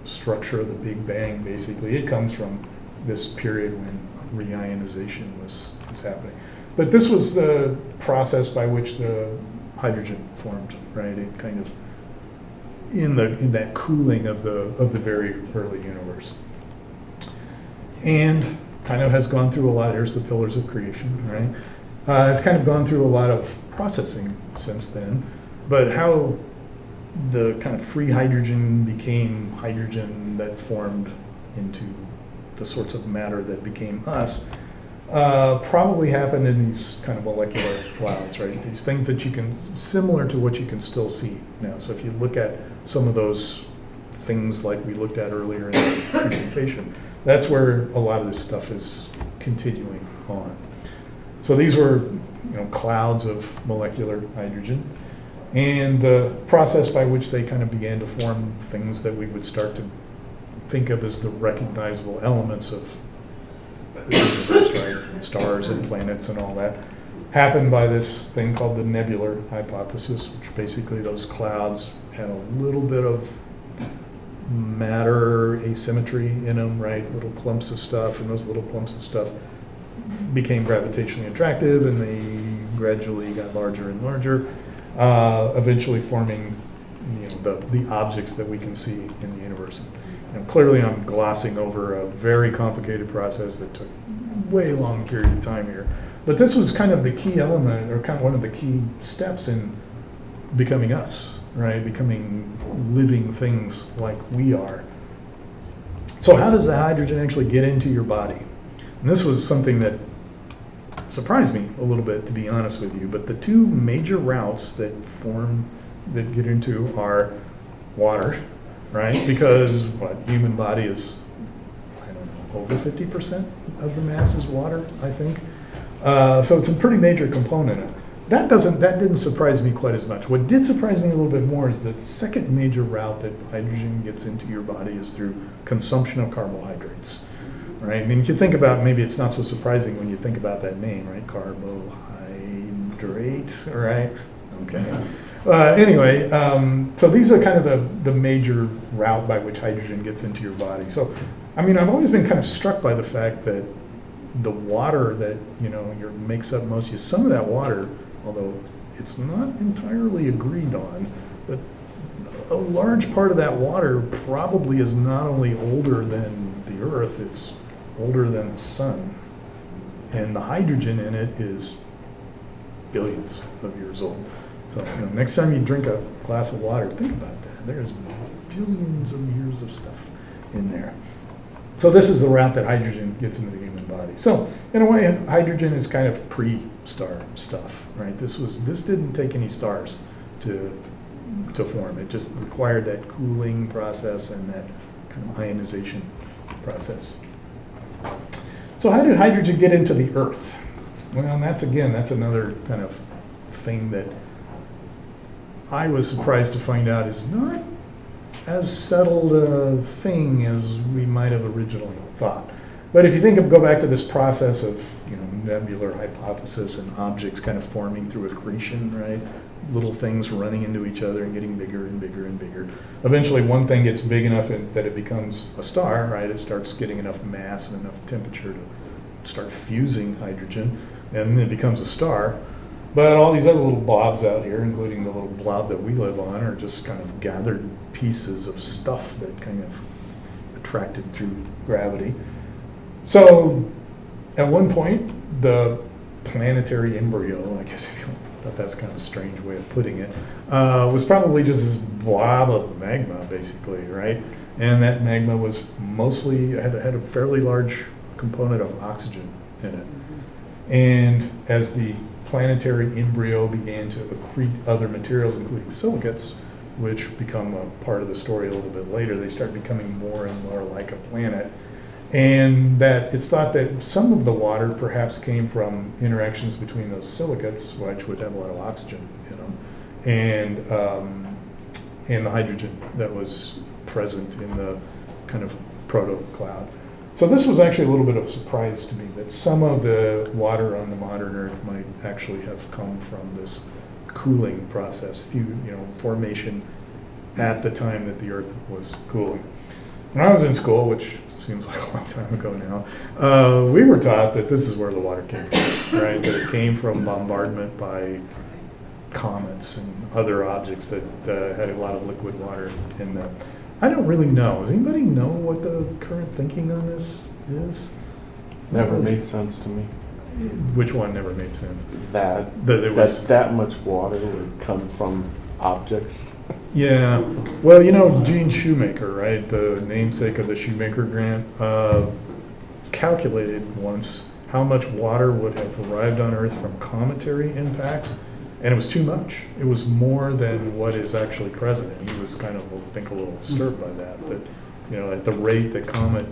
structure of the Big Bang, basically, it comes from this period when reionization was happening. But this was the process by which the hydrogen formed, right? It kind of in that cooling of the very early universe, and kind of has gone through a lot. Here's the pillars of creation, right? It's kind of gone through a lot of processing since then. But how the kind of free hydrogen became hydrogen that formed into the sorts of matter that became us probably happened in these kind of molecular clouds, right? These things that you can, similar to what you can still see now. So if you look at some of those things like we looked at earlier in the presentation, that's where a lot of this stuff is continuing on. So these were, clouds of molecular hydrogen, and the process by which they kind of began to form things that we would start to think of as the recognizable elements of the universe, right? Stars and planets and all that, happened by this thing called the nebular hypothesis, which basically those clouds had a little bit of matter asymmetry in them, right? Little clumps of stuff, and those little clumps of stuff became gravitationally attractive, and they gradually got larger and larger, eventually forming the objects that we can see in the universe. Clearly I'm glossing over a very complicated process that took way long period of time here. But this was kind of the key element, or kind of one of the key steps in becoming us, right? Becoming living things like we are. So how does the hydrogen actually get into your body? And this was something that surprised me a little bit, to be honest with you. But the two major routes that get into are water, right? Because human body is, over 50% of the mass is water, I think. So it's a pretty major component. That didn't surprise me quite as much. What did surprise me a little bit more is the second major route that hydrogen gets into your body is through consumption of carbohydrates, right? I mean, if you think about, maybe it's not so surprising when you think about that name, right? Carbohydrate, right? Okay. Anyway, so these are kind of the major route by which hydrogen gets into your body. So, I mean, I've always been kind of struck by the fact that the water that, makes up most of you, some of that water, although it's not entirely agreed on, but a large part of that water probably is not only older than the Earth, it's older than the sun. And the hydrogen in it is billions of years old. So, next time you drink a glass of water, think about that. There's billions of years of stuff in there. So this is the route that hydrogen gets into the human body. So in a way, hydrogen is kind of pre-star stuff, right? This didn't take any stars to form. It just required that cooling process and that kind of ionization process. So how did hydrogen get into the Earth? Well, that's another kind of thing that I was surprised to find out is not as settled a thing as we might have originally thought. But if you go back to this process of, nebular hypothesis and objects kind of forming through accretion, right? Little things running into each other and getting bigger and bigger and bigger. Eventually one thing gets big enough that it becomes a star, right? It starts getting enough mass and enough temperature to start fusing hydrogen, and then it becomes a star. But all these other little blobs out here, including the little blob that we live on, are just kind of gathered pieces of stuff that kind of attracted through gravity. So at one point, the planetary embryo, I guess if you thought that was kind of a strange way of putting it, was probably just this blob of magma, basically, right? And that magma was had a fairly large component of oxygen in it. And as the planetary embryo began to accrete other materials, including silicates, which become a part of the story a little bit later, they start becoming more and more like a planet. And that it's thought that some of the water perhaps came from interactions between those silicates, which would have a lot of oxygen in them, and the hydrogen that was present in the kind of proto-cloud. So this was actually a little bit of a surprise to me, that some of the water on the modern Earth might actually have come from this cooling process, formation at the time that the Earth was cooling. When I was in school, which seems like a long time ago now, we were taught that this is where the water came from, right? That it came from bombardment by comets and other objects that had a lot of liquid water in them. I don't really know. Does anybody know what the current thinking on this is? Never made sense to me. Which one never made sense? That much water would come from objects. Yeah. Well, Gene Shoemaker, right, the namesake of the Shoemaker grant, calculated once how much water would have arrived on Earth from cometary impacts, and it was too much. It was more than what is actually present, and he was kind of, I think, a little disturbed by that, at the rate that comet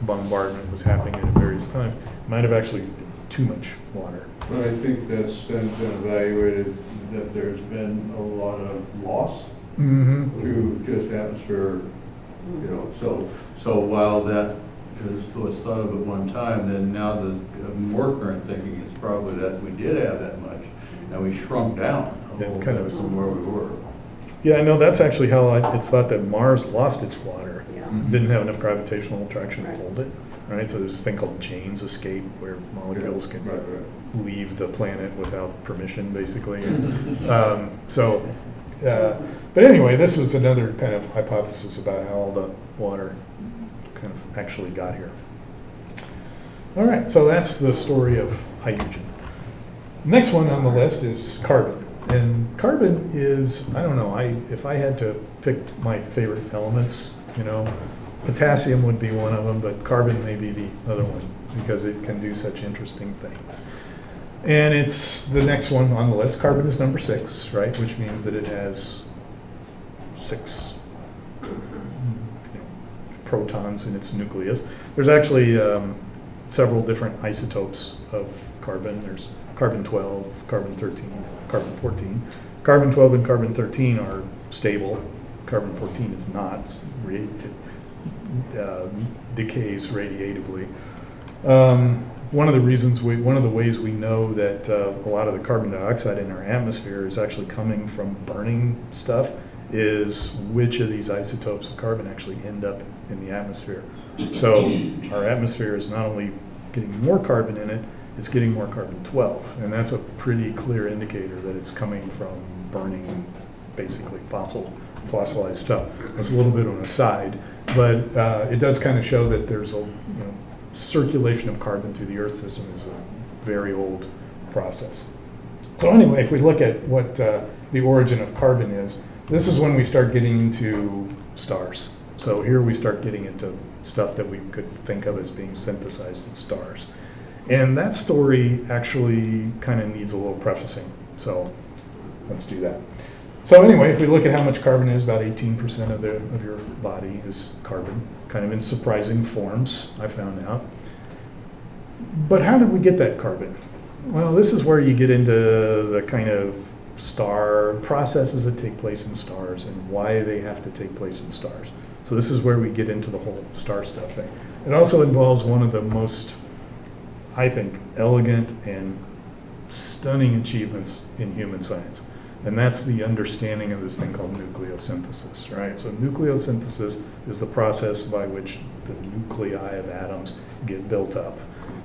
bombardment was happening at various times, might have actually been too much water. But I think that's been evaluated, that there's been a lot of loss through just atmosphere, so while that was thought of at one time, then now the more current thinking is probably that we did have that much, and we shrunk down a little bit from where we were. Yeah, I know that's actually how it's thought that Mars lost its water. Didn't have enough gravitational attraction to hold it, right? So there's this thing called Jane's escape, where molecules can leave the planet without permission, basically. But anyway, this was another kind of hypothesis about how all the water kind of actually got here. All right, so that's the story of hydrogen. Next one on the list is carbon. And carbon is, I don't know, if I had to pick my favorite elements, potassium would be one of them, but carbon may be the other one because it can do such interesting things. And it's the next one on the list. Carbon is number 6, right? Which means that it has 6 protons in its nucleus. There's actually several different isotopes of carbon. There's carbon-12, carbon-13, carbon-14. Carbon-12 and carbon-13 are stable. Carbon-14 is not. It decays radiatively. one of the ways we know that a lot of the carbon dioxide in our atmosphere is actually coming from burning stuff is which of these isotopes of carbon actually end up in the atmosphere. So our atmosphere is not only getting more carbon in it, it's getting more carbon-12, and that's a pretty clear indicator that it's coming from burning basically fossilized stuff. That's a little bit on a side, but it does kind of show that there's a circulation of carbon through the Earth system is a very old process. So anyway, if we look at what the origin of carbon is, this is when we start getting into stars. So here we start getting into stuff that we could think of as being synthesized in stars. And that story actually kind of needs a little prefacing. So let's do that. So anyway, if we look at how much carbon is, about 18% of your body is carbon, kind of in surprising forms, I found out. But how did we get that carbon? Well, this is where you get into the kind of star processes that take place in stars and why they have to take place in stars. So this is where we get into the whole star stuff thing. It also involves one of the most, I think, elegant and stunning achievements in human science. And that's the understanding of this thing called nucleosynthesis, right? So nucleosynthesis is the process by which the nuclei of atoms get built up.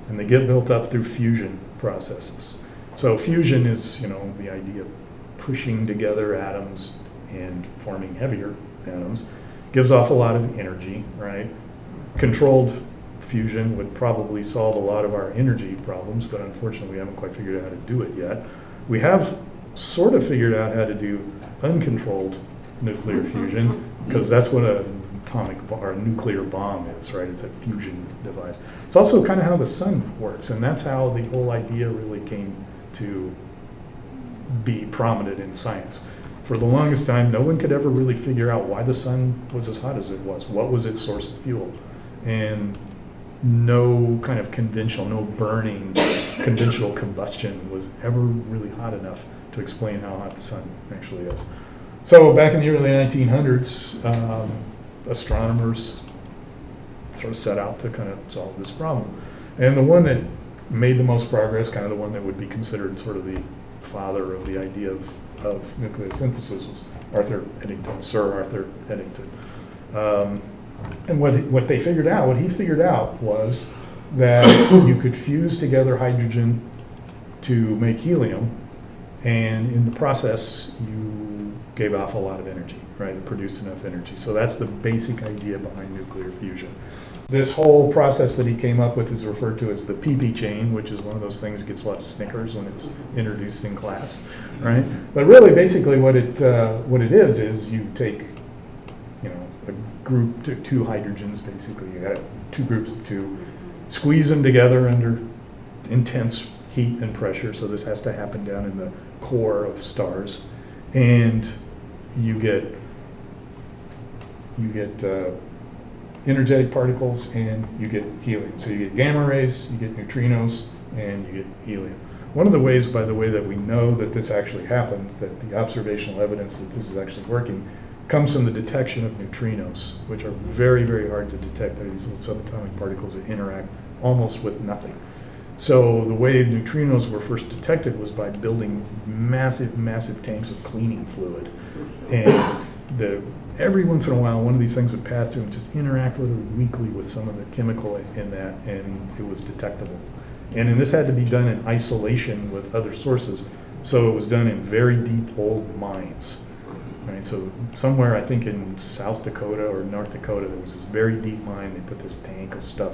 And they get built up through fusion processes. So fusion is, the idea of pushing together atoms and forming heavier atoms. Gives off a lot of energy, right? Controlled fusion would probably solve a lot of our energy problems, but unfortunately we haven't quite figured out how to do it yet. We have sort of figured out how to do uncontrolled nuclear fusion, because that's what a nuclear bomb is, right? It's a fusion device. It's also kind of how the sun works, and that's how the whole idea really came to be prominent in science. For the longest time, no one could ever really figure out why the sun was as hot as it was. What was its source of fuel? And no kind of no burning, conventional combustion was ever really hot enough to explain how hot the sun actually is. So back in the early 1900s, astronomers sort of set out to kind of solve this problem. And the one that made the most progress, kind of the one that would be considered sort of the father of the idea of nucleosynthesis, was Sir Arthur Eddington. And what he figured out was that you could fuse together hydrogen to make helium, and in the process you gave off a lot of energy, right? It produced enough energy. So that's the basic idea behind nuclear fusion. This whole process that he came up with is referred to as the PP chain, which is one of those things that gets a lot of snickers when it's introduced in class, right? But really, basically, what it is you take, a group, two hydrogens, basically. You got two groups of two, squeeze them together under intense heat and pressure. So this has to happen down in the core of stars, and you get energetic particles and you get helium. So you get gamma rays, you get neutrinos, and you get helium. One of the ways, by the way, that we know that this actually happens, that the observational evidence that this is actually working, comes from the detection of neutrinos, which are very, very hard to detect. They're these little subatomic particles that interact almost with nothing. So the way neutrinos were first detected was by building massive, massive tanks of cleaning fluid. And every once in a while, one of these things would pass through and just interact literally weakly with some of the chemical in that, and it was detectable. And this had to be done in isolation with other sources. So it was done in very deep old mines. Right, so somewhere, I think in South Dakota or North Dakota, there was this very deep mine. They put this tank of stuff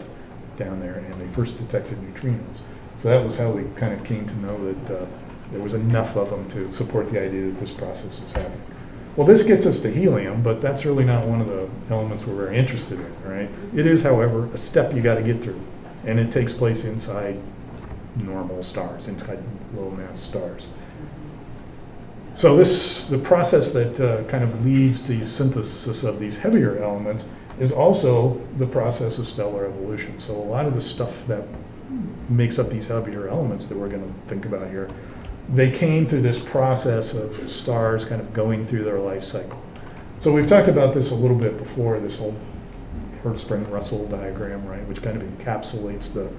down there, and they first detected neutrinos. So that was how they kind of came to know that there was enough of them to support the idea that this process was happening. Well, this gets us to helium, but that's really not one of the elements we're very interested in, right? It is, however, a step you got to get through, and it takes place inside normal stars, inside low mass stars. So the process that kind of leads to the synthesis of these heavier elements is also the process of stellar evolution. So a lot of the stuff that makes up these heavier elements that we're going to think about here, they came through this process of stars kind of going through their life cycle. So we've talked about this a little bit before, this whole Hertzsprung-Russell diagram, right, which kind of encapsulates the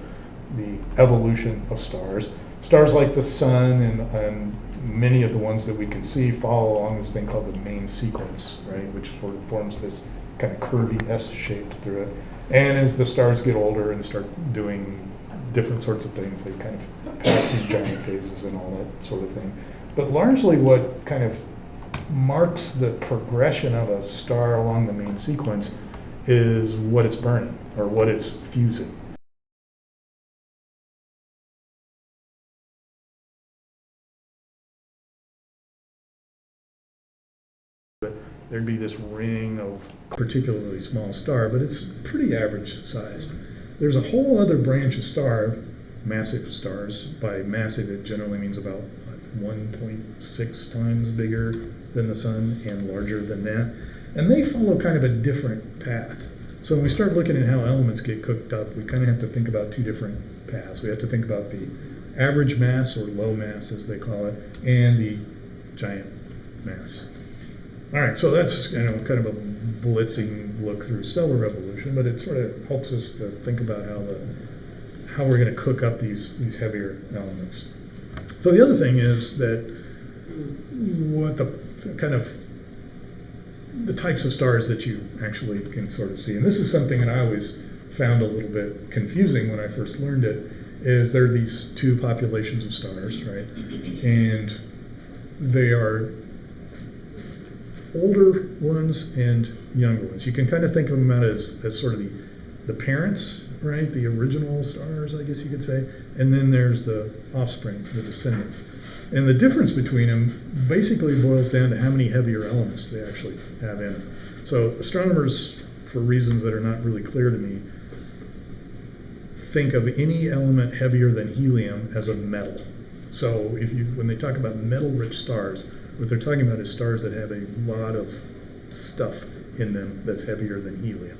the evolution of stars. Stars like the sun and many of the ones that we can see follow along this thing called the main sequence, right, which sort of forms this kind of curvy S shaped through it. And as the stars get older and start doing different sorts of things, they kind of pass these giant phases and all that sort of thing. But largely what kind of marks the progression of a star along the main sequence is what it's burning or what it's fusing. There'd be this ring of particularly small star, but it's pretty average sized. There's a whole other branch of star, massive stars. By massive, it generally means about 1.6 times bigger than the sun and larger than that. And they follow kind of a different path. So when we start looking at how elements get cooked up, we kind of have to think about two different paths. We have to think about the average mass, or low mass as they call it, and the giant mass. All right, so that's kind of a blitzing look through stellar evolution, but it sort of helps us to think about how we're going to cook up these heavier elements. So the other thing is that what the types of stars that you actually can sort of see, and this is something that I always found a little bit confusing when I first learned it, is there are these two populations of stars, right? And they are older ones and younger ones. You can kind of think of them as sort of the parents, right? The original stars, I guess you could say. And then there's the offspring, the descendants. And the difference between them basically boils down to how many heavier elements they actually have in them. So astronomers, for reasons that are not really clear to me, think of any element heavier than helium as a metal. So when they talk about metal-rich stars, what they're talking about is stars that have a lot of stuff in them that's heavier than helium.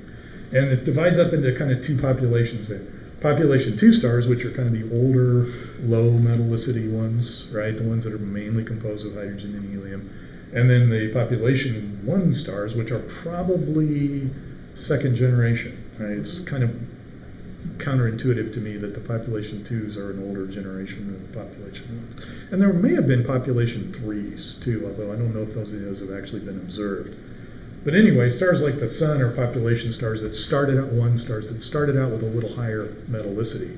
And it divides up into kind of two populations there. Population 2 stars, which are kind of the older, low metallicity ones, right? The ones that are mainly composed of hydrogen and helium. And then the population 1 stars, which are probably second generation, right? It's kind of counterintuitive to me that the population 2s are an older generation of population 1s. And there may have been population 3s too, although I don't know if those have actually been observed. But anyway, stars like the sun are population stars that started out with a little higher metallicity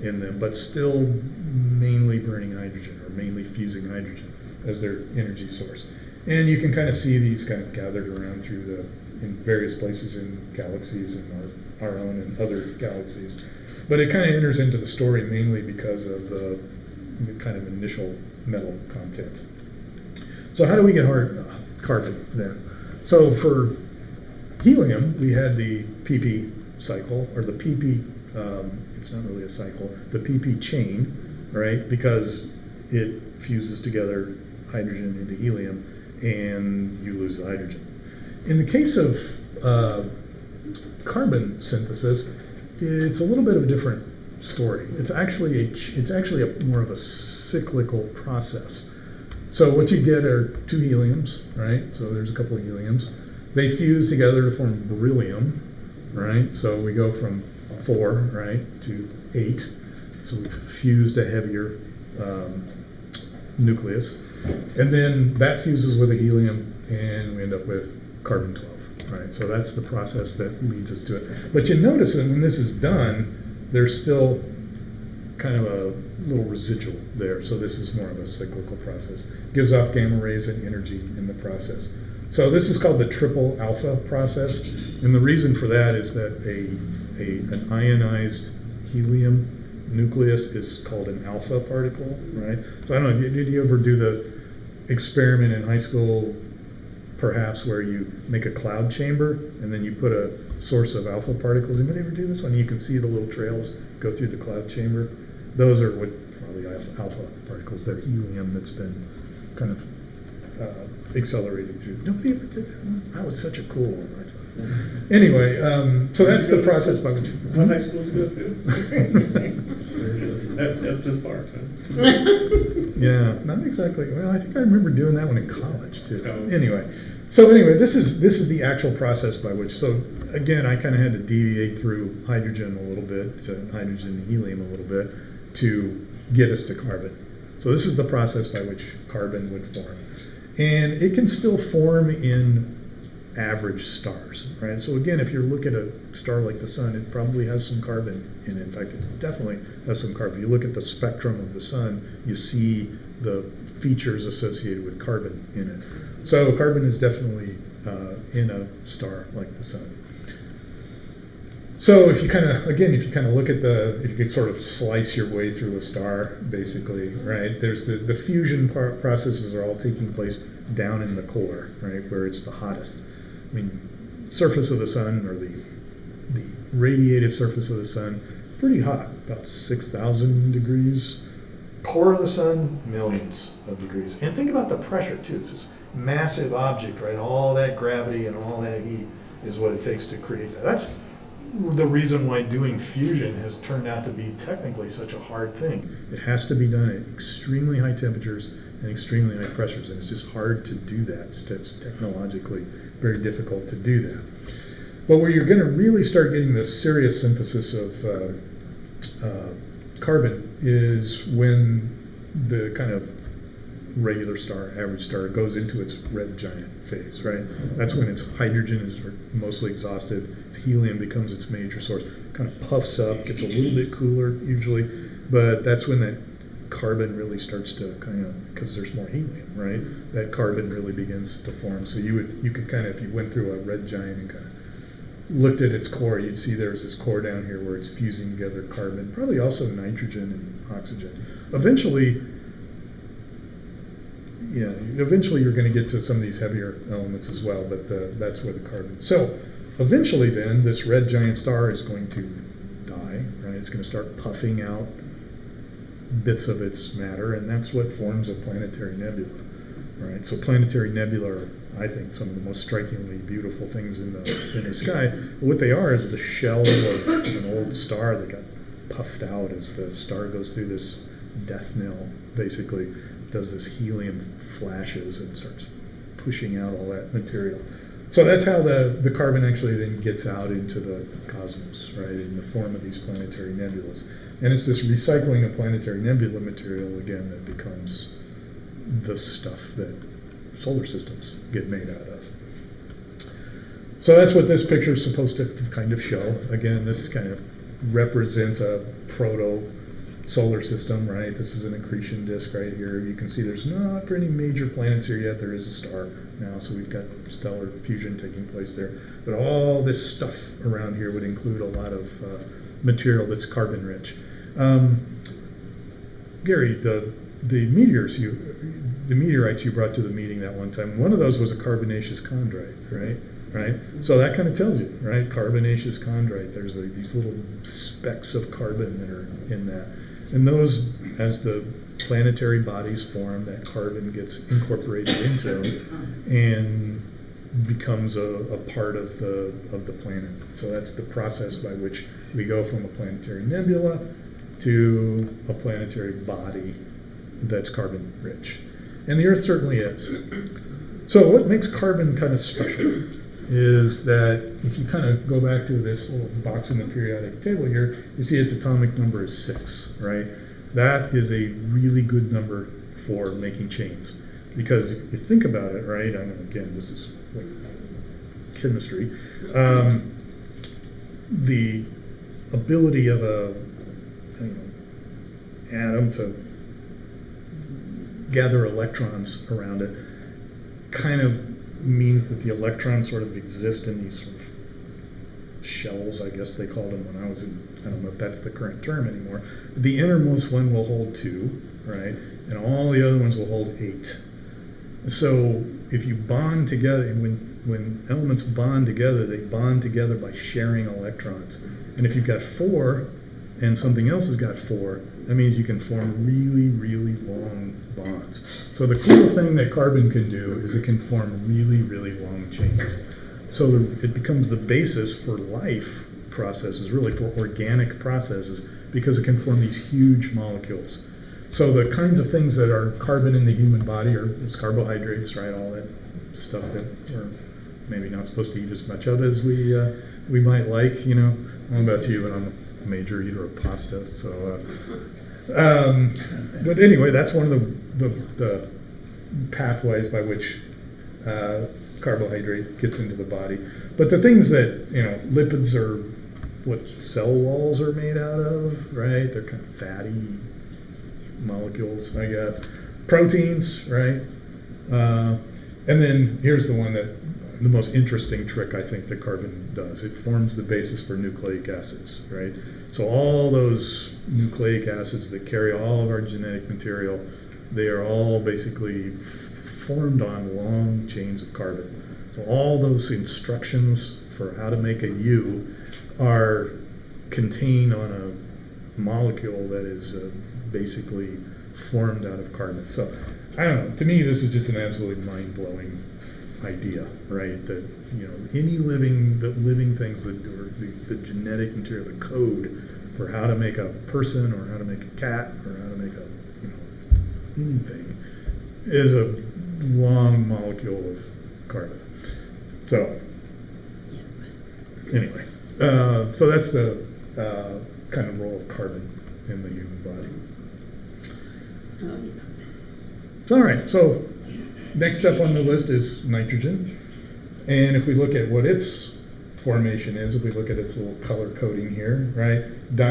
in them, but still mainly burning hydrogen or mainly fusing hydrogen as their energy source. And you can kind of see these kind of gathered around in various places in galaxies and our own and other galaxies. But it kind of enters into the story mainly because of the kind of initial metal content. So how do we get carbon then? So for helium, we had the pp cycle, or the pp, it's not really a cycle, the pp chain, right? Because it fuses together hydrogen into helium and you lose the hydrogen. In the case of carbon synthesis, it's a little bit of a different story. It's actually more of a cyclical process. So what you get are two heliums, right? So there's a couple of heliums. They fuse together to form beryllium, right? So we go from 4, right, to 8. So we've fused a heavier nucleus. And then that fuses with a helium, and we end up with carbon-12, right? So that's the process that leads us to it. But you notice that when this is done, there's still kind of a little residual there. So this is more of a cyclical process. Gives off gamma rays and energy in the process. So this is called the triple alpha process. And the reason for that is that an ionized helium nucleus is called an alpha particle, right? So I don't know, did you ever do the experiment in high school, perhaps, where you make a cloud chamber and then you put a source of alpha particles? Anybody ever do this one? You can see the little trails go through the cloud chamber. Those are probably alpha particles. They're helium that's been kind of accelerated through. Nobody ever did that one? That was such a cool one, I thought. Anyway, so that's the process by which. What high schools you go to? Estes Park, huh? Yeah, not exactly. Well, I think I remember doing that one in college too. Oh. Anyway, this is the actual process by which. So again, I kind of had to deviate through hydrogen a little bit, hydrogen and helium a little bit, to get us to carbon. So this is the process by which carbon would form, and it can still form in average stars, right? So again, if you look at a star like the sun, it probably has some carbon in it. In fact, it definitely has some carbon. You look at the spectrum of the sun, you see the features associated with carbon in it. So carbon is definitely in a star like the sun. So if you kind of look at if you could sort of slice your way through a star, basically, right? There's the fusion processes are all taking place down in the core, right, where it's the hottest. I mean, surface of the sun, or the radiative surface of the sun, pretty hot, about 6,000 degrees. Core of the sun, millions of degrees. And think about the pressure too. It's this massive object, right? All that gravity and all that heat is what it takes to create that. That's the reason why doing fusion has turned out to be technically such a hard thing. It has to be done at extremely high temperatures and extremely high pressures, and it's just hard to do that. It's technologically very difficult to do that. But where you're going to really start getting the serious synthesis of carbon is when the kind of regular star, average star, goes into its red giant phase, right? That's when its hydrogen is mostly exhausted, its helium becomes its major source, kind of puffs up, gets a little bit cooler usually, but that's when that carbon really starts to kind of, because there's more helium, right? That carbon really begins to form. So you could kind of, if you went through a red giant and kind of looked at its core, you'd see there's this core down here where it's fusing together carbon, probably also nitrogen and oxygen. Eventually you're going to get to some of these heavier elements as well, but that's where the carbon. So eventually then, this red giant star is going to die, right? It's going to start puffing out bits of its matter, and that's what forms a planetary nebula, right? So planetary nebula are, I think, some of the most strikingly beautiful things in the sky. But what they are is the shell of an old star that got puffed out as the star goes through this death knell, basically does this helium flashes and starts pushing out all that material. So that's how the carbon actually then gets out into the cosmos, right, in the form of these planetary nebulas. And it's this recycling of planetary nebula material, again, that becomes the stuff that solar systems get made out of. So that's what this picture is supposed to kind of show. Again, this kind of represents a proto-solar system, right? This is an accretion disk right here. You can see there's not any major planets here yet. There is a star now, so we've got stellar fusion taking place there. But all this stuff around here would include a lot of material that's carbon rich. Gary, the meteorites you brought to the meeting that one time, one of those was a carbonaceous chondrite, right? Right? So that kind of tells you, right? Carbonaceous chondrite. There's these little specks of carbon that are in that. And those, as the planetary bodies form, that carbon gets incorporated into and becomes a part of the planet. So that's the process by which we go from a planetary nebula to a planetary body that's carbon rich. And the Earth certainly is. So what makes carbon kind of special is that if you kind of go back to this little box in the periodic table here, you see its atomic number is 6, right? That is a really good number for making chains. Because if you think about it, right, I mean, again, this is like chemistry, the ability of a atom to gather electrons around it kind of means that the electrons sort of exist in these sort of shells, I guess they called them when I was in, I don't know if that's the current term anymore. But the innermost one will hold 2, right? And all the other ones will hold 8. So if you bond together, and when elements bond together, they bond together by sharing electrons. And if you've got 4 and something else has got 4, that means you can form really, really long bonds. So the cool thing that carbon can do is it can form really, really long chains. So it becomes the basis for life processes, really for organic processes, because it can form these huge molecules. So the kinds of things that are carbon in the human body are there's carbohydrates, right? All that stuff that we're maybe not supposed to eat as much of as we might like. You know, I don't know about you, but I'm a major eater of pasta. So, but anyway, that's one of the pathways by which carbohydrate gets into the body. But the things that, you know, lipids are what cell walls are made out of, right? They're kind of fatty molecules, I guess. Proteins, right? And then here's the one that, the most interesting trick I think that carbon does. It forms the basis for nucleic acids, right? So all those nucleic acids that carry all of our genetic material, they are all basically formed on long chains of carbon. So all those instructions for how to make a U are contained on a molecule that is basically formed out of carbon. So I don't know, to me this is just an absolutely mind-blowing idea, right? That, you know, any living things that or the genetic material, the code for how to make a person or how to make a cat or how to make a, you know, anything is a long molecule of carbon. So anyway, so that's the kind of role of carbon in the human body. Oh, yeah. All right, so next up on the list is nitrogen. And if we look at what its formation is, if we look at its little color coding here, right?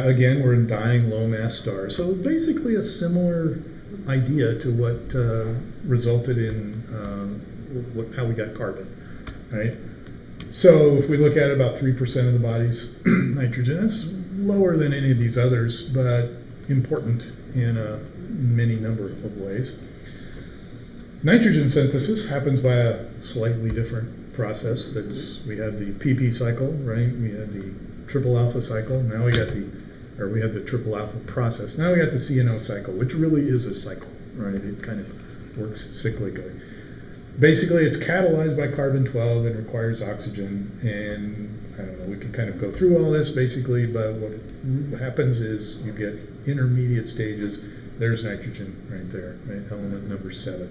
Again, we're in dying low mass stars. So basically a similar idea to what resulted in how we got carbon, right? So if we look at about 3% of the body's nitrogen, that's lower than any of these others, but important in many number of ways. Nitrogen synthesis happens by a slightly different process. We had the PP cycle, right? We had the triple alpha cycle. Now we had the triple alpha process. Now we got the CNO cycle, which really is a cycle, right? It kind of works cyclically. Basically, it's catalyzed by carbon-12 and requires oxygen. And I don't know, we can kind of go through all this basically, but what happens is you get intermediate stages. There's nitrogen right there, right? Element number 7.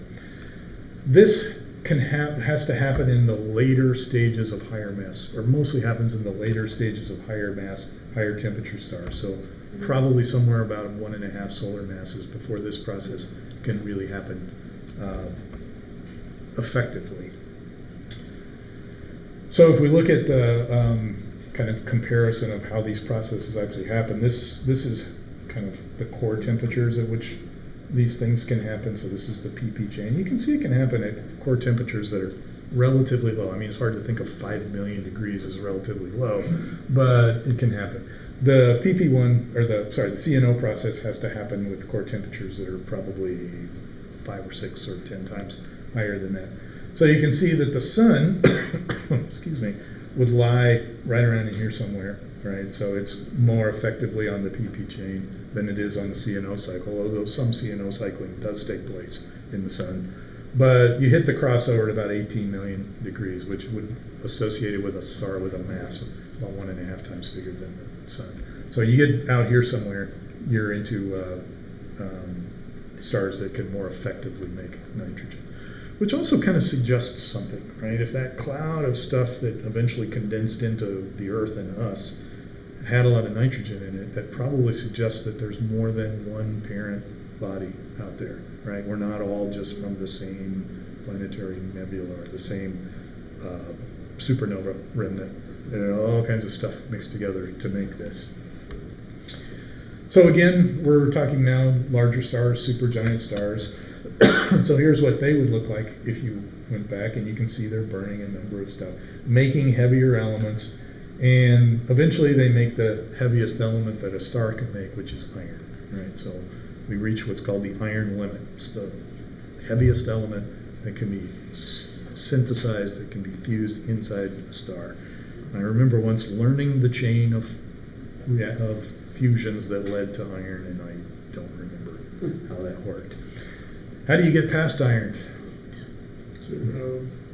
This has to happen in the later stages of higher mass, or mostly happens in the later stages of higher mass, higher temperature stars. So probably somewhere about 1.5 solar masses before this process can really happen effectively. So if we look at the kind of comparison of how these processes actually happen, this is kind of the core temperatures at which these things can happen. So this is the PP chain. You can see it can happen at core temperatures that are relatively low. I mean, it's hard to think of 5 million degrees as relatively low, but it can happen. The PP1, or the CNO process has to happen with core temperatures that are probably 5 or 6 or 10 times higher than that. So you can see that the sun, excuse me, would lie right around in here somewhere, right? So it's more effectively on the PP chain than it is on the CNO cycle, although some CNO cycling does take place in the sun. But you hit the crossover at about 18 million degrees, which would associate it with a star with a mass about 1.5 times bigger than the sun. So you get out here somewhere, you're into stars that can more effectively make nitrogen, which also kind of suggests something, right? If that cloud of stuff that eventually condensed into the Earth and us had a lot of nitrogen in it, that probably suggests that there's more than one parent body out there, right? We're not all just from the same planetary nebula or the same supernova remnant. There are all kinds of stuff mixed together to make this. So again, we're talking now larger stars, supergiant stars. So here's what they would look like if you went back, and you can see they're burning a number of stuff, making heavier elements. And eventually they make the heaviest element that a star can make, which is iron, right? So we reach what's called the iron limit. It's the heaviest element that can be synthesized, that can be fused inside a star. And I remember once learning the chain of fusions that led to iron, and I don't remember how that worked. How do you get past iron?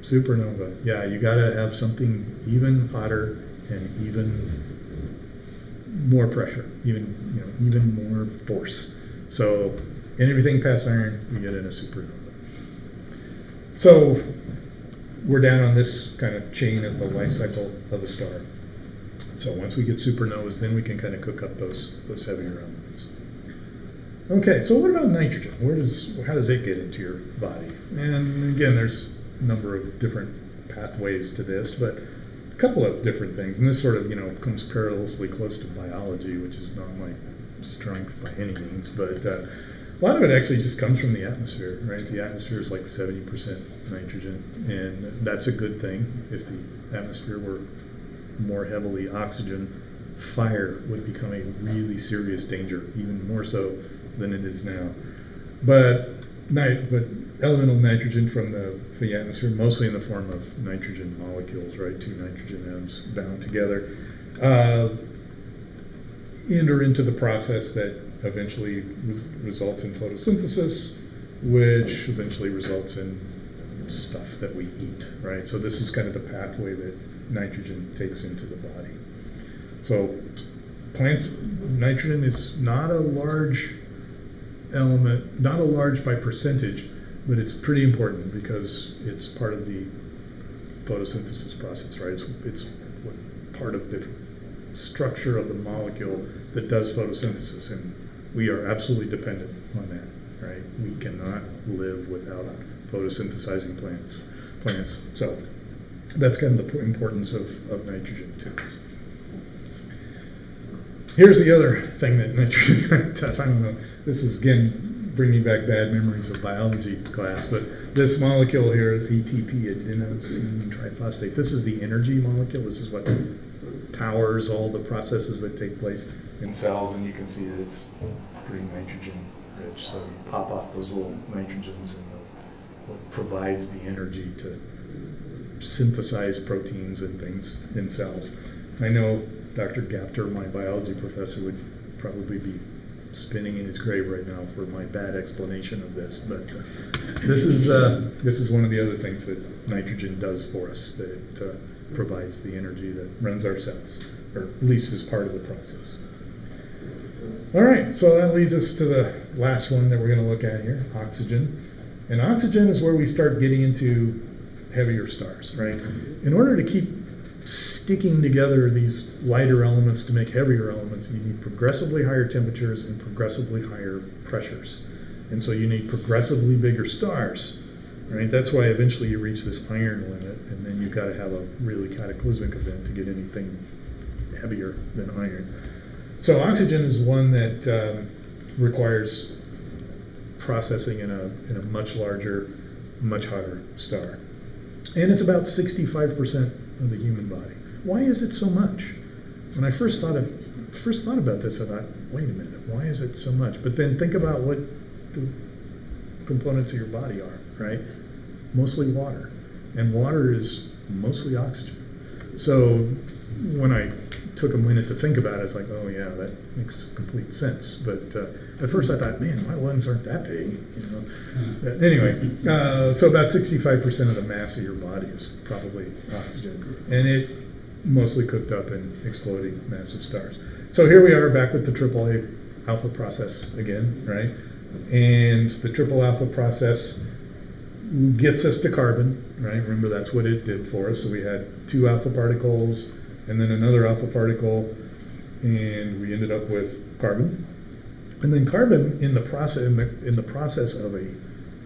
Supernova. Yeah, you gotta have something even hotter and even more pressure, even more force. So anything past iron, you get in a supernova. So we're down on this kind of chain of the life cycle of a star. So once we get supernovas, then we can kind of cook up those heavier elements. Okay, so what about nitrogen? How does it get into your body? And again, there's a number of different pathways to this, but a couple of different things. And this sort of, comes perilously close to biology, which is not my strength by any means, but a lot of it actually just comes from the atmosphere, right? The atmosphere is like 70% nitrogen, and that's a good thing. If the atmosphere were more heavily oxygen, fire would become a really serious danger, even more so than it is now. But elemental nitrogen from the atmosphere, mostly in the form of nitrogen molecules, right? Two nitrogen atoms bound together, enter into the process that eventually results in photosynthesis, which eventually results in stuff that we eat, right? So this is kind of the pathway that nitrogen takes into the body. So plants, nitrogen is not a large element, not a large by percentage, but it's pretty important because it's part of the photosynthesis process, right? It's part of the structure of the molecule that does photosynthesis, and we are absolutely dependent on that, right? We cannot live without photosynthesizing plants. So that's kind of the importance of nitrogen to us. Here's the other thing that nitrogen does. I don't know. This is, again, bringing back bad memories of biology class, but this molecule here, ATP, adenosine triphosphate, this is the energy molecule. This is what powers all the processes that take place in cells, and you can see that it's pretty nitrogen rich. So you pop off those little nitrogens, and what provides the energy to synthesize proteins and things in cells. I know Dr. Gapter, my biology professor, would probably be spinning in his grave right now for my bad explanation of this, but this is one of the other things that nitrogen does for us, that it provides the energy that runs our cells, or at least is part of the process. All right, so that leads us to the last one that we're going to look at here, oxygen. And oxygen is where we start getting into heavier stars, right? In order to keep sticking together these lighter elements to make heavier elements, you need progressively higher temperatures and progressively higher pressures. And so you need progressively bigger stars, right? That's why eventually you reach this iron limit, and then you've got to have a really cataclysmic event to get anything heavier than iron. So oxygen is one that requires processing in a much larger, much hotter star. And it's about 65% of the human body. Why is it so much? When I first thought about this, I thought, wait a minute, why is it so much? But then think about what the components of your body are, right? Mostly water. And water is mostly oxygen. So when I took a minute to think about it, it's like, oh yeah, that makes complete sense. But at first I thought, man, my lungs aren't that big, Anyway, so about 65% of the mass of your body is probably oxygen, and it mostly cooked up in exploding massive stars. So here we are back with the AAA alpha process again, right? And the triple alpha process gets us to carbon, right? Remember, that's what it did for us. So we had 2 alpha particles, and then another alpha particle, and we ended up with carbon. And then carbon in the process of a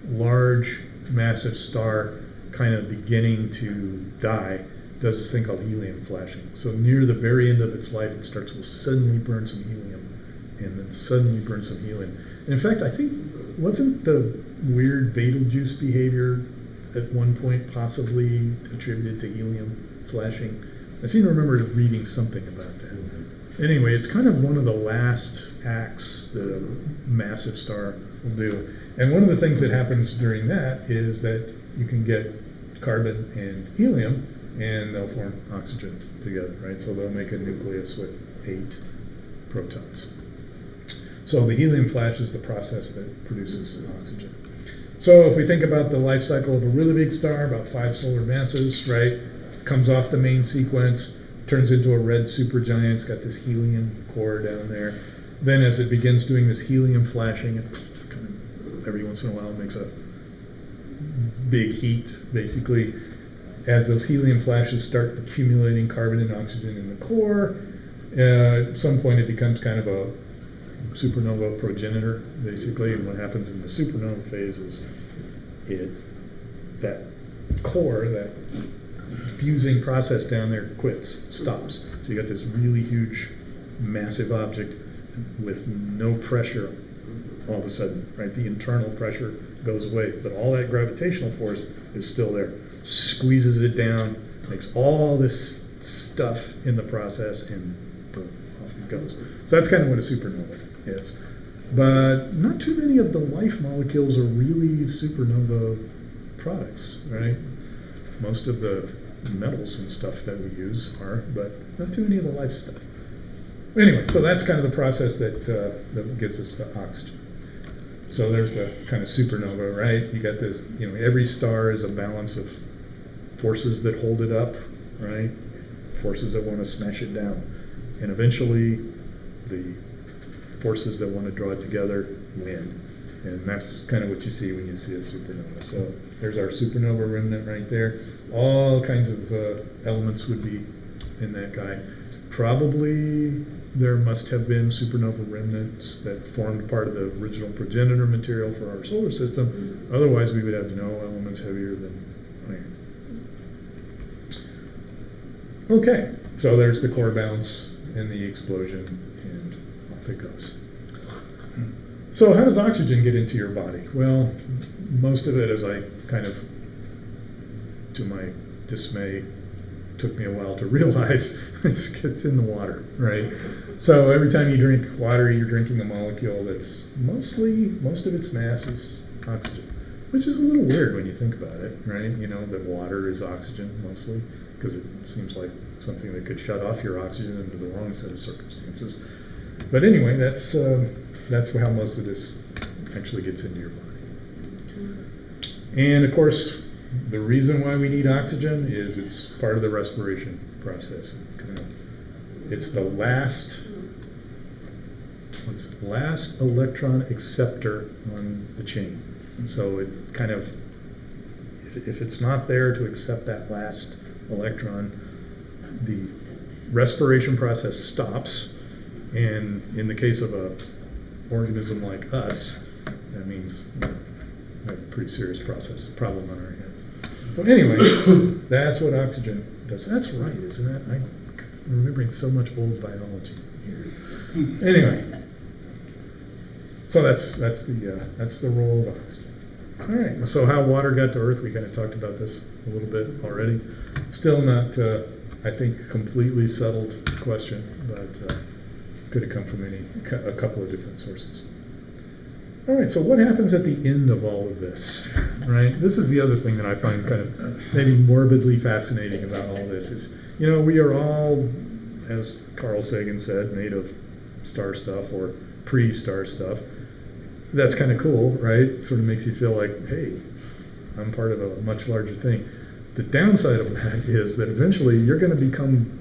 large, massive star kind of beginning to die, does this thing called helium flashing. So near the very end of its life, it starts to suddenly burn some helium, and then suddenly burn some helium. And in fact, I think, wasn't the weird Betelgeuse behavior at one point possibly attributed to helium flashing? I seem to remember reading something about that. Anyway, it's kind of one of the last acts that a massive star will do. And one of the things that happens during that is that you can get carbon and helium, and they'll form oxygen together, right? So they'll make a nucleus with 8 protons. So the helium flash is the process that produces oxygen. So if we think about the life cycle of a really big star, about 5 solar masses, right? Comes off the main sequence, turns into a red supergiant. It's got this helium core down there. Then as it begins doing this helium flashing, it kind of, every once in a while it makes a big heat, basically. As those helium flashes start accumulating carbon and oxygen in the core, at some point it becomes kind of a supernova progenitor, basically. And what happens in the supernova phase is that core, that fusing process down there quits, stops. So you got this really huge, massive object with no pressure all of a sudden, right? The internal pressure goes away, but all that gravitational force is still there. Squeezes it down, makes all this stuff in the process, and boom, off it goes. So that's kind of what a supernova is. But not too many of the life molecules are really supernova products, right? Most of the metals and stuff that we use are, but not too many of the life stuff. Anyway, so that's kind of the process that gets us to oxygen. So there's the kind of supernova, right? You got this, every star is a balance of forces that hold it up, right? Forces that want to smash it down. And eventually, the forces that want to draw it together win. And that's kind of what you see when you see a supernova. So there's our supernova remnant right there. All kinds of elements would be in that guy. Probably there must have been supernova remnants that formed part of the original progenitor material for our solar system. Otherwise, we would have no elements heavier than iron. Okay, so there's the core bounce and the explosion, and off it goes. So how does oxygen get into your body? Well, most of it, as I kind of, to my dismay, took me a while to realize, it's in the water, right? So every time you drink water, you're drinking a molecule that's most of its mass is oxygen, which is a little weird when you think about it, right? That water is oxygen mostly, because it seems like something that could shut off your oxygen under the wrong set of circumstances. But anyway, that's how most of this actually gets into your body. And of course, the reason why we need oxygen is it's part of the respiration process. It's the last electron acceptor on the chain. So it kind of, if it's not there to accept that last electron, the respiration process stops. And in the case of an organism like us, that means we have a pretty serious problem on our hands. So anyway, that's what oxygen does. That's right, isn't it? I'm remembering so much old biology here. Anyway, so that's the role of oxygen. All right. So how water got to Earth? We kind of talked about this a little bit already. Still not, I think, completely settled question, but could have come from a couple of different sources. All right, so what happens at the end of all of this, right? This is the other thing that I find kind of maybe morbidly fascinating about all this is, we are all, as Carl Sagan said, made of star stuff or pre-star stuff. That's kind of cool, right? It sort of makes you feel like, hey, I'm part of a much larger thing. The downside of that is that eventually you're going to become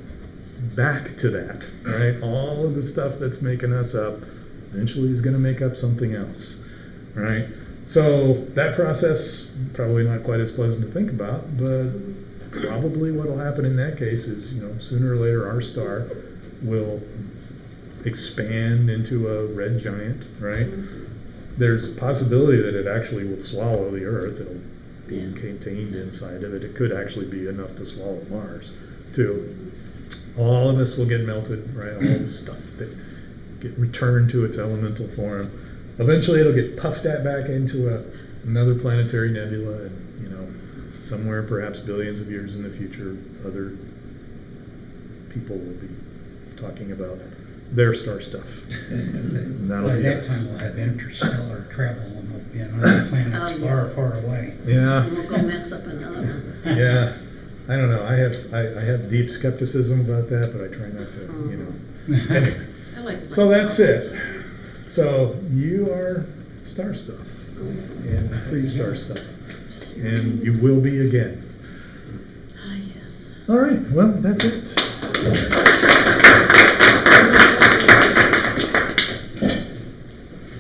back to that, right? All of the stuff that's making us up eventually is going to make up something else, right? So that process, probably not quite as pleasant to think about, but probably what will happen in that case is, sooner or later our star will expand into a red giant, right? There's a possibility that it actually will swallow the Earth. It'll be contained inside of it. It could actually be enough to swallow Mars, too. All of this will get melted, right? All this stuff that get returned to its elemental form. Eventually it'll get puffed back into another planetary nebula, and somewhere perhaps billions of years in the future, other people will be talking about their star stuff. And that'll By be that us. time, we'll have interstellar travel and we'll be on other planets far, far away. Yeah. And we'll go mess up another one. Yeah. I don't know. I have deep skepticism about that, but I try not to, Anyway. I like So that's it. So you are star stuff and pre-star stuff, and you will be again. Ah, yes. All right, well, that's it.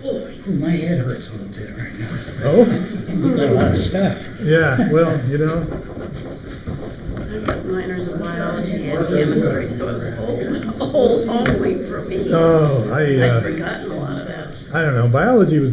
Ooh, my head hurts a little bit right now. Oh, We've got a lot of stuff. yeah, well, you know, I've got minors in biology and chemistry, so it's a whole week for me. oh, I'd forgotten a lot of that. I don't know, biology was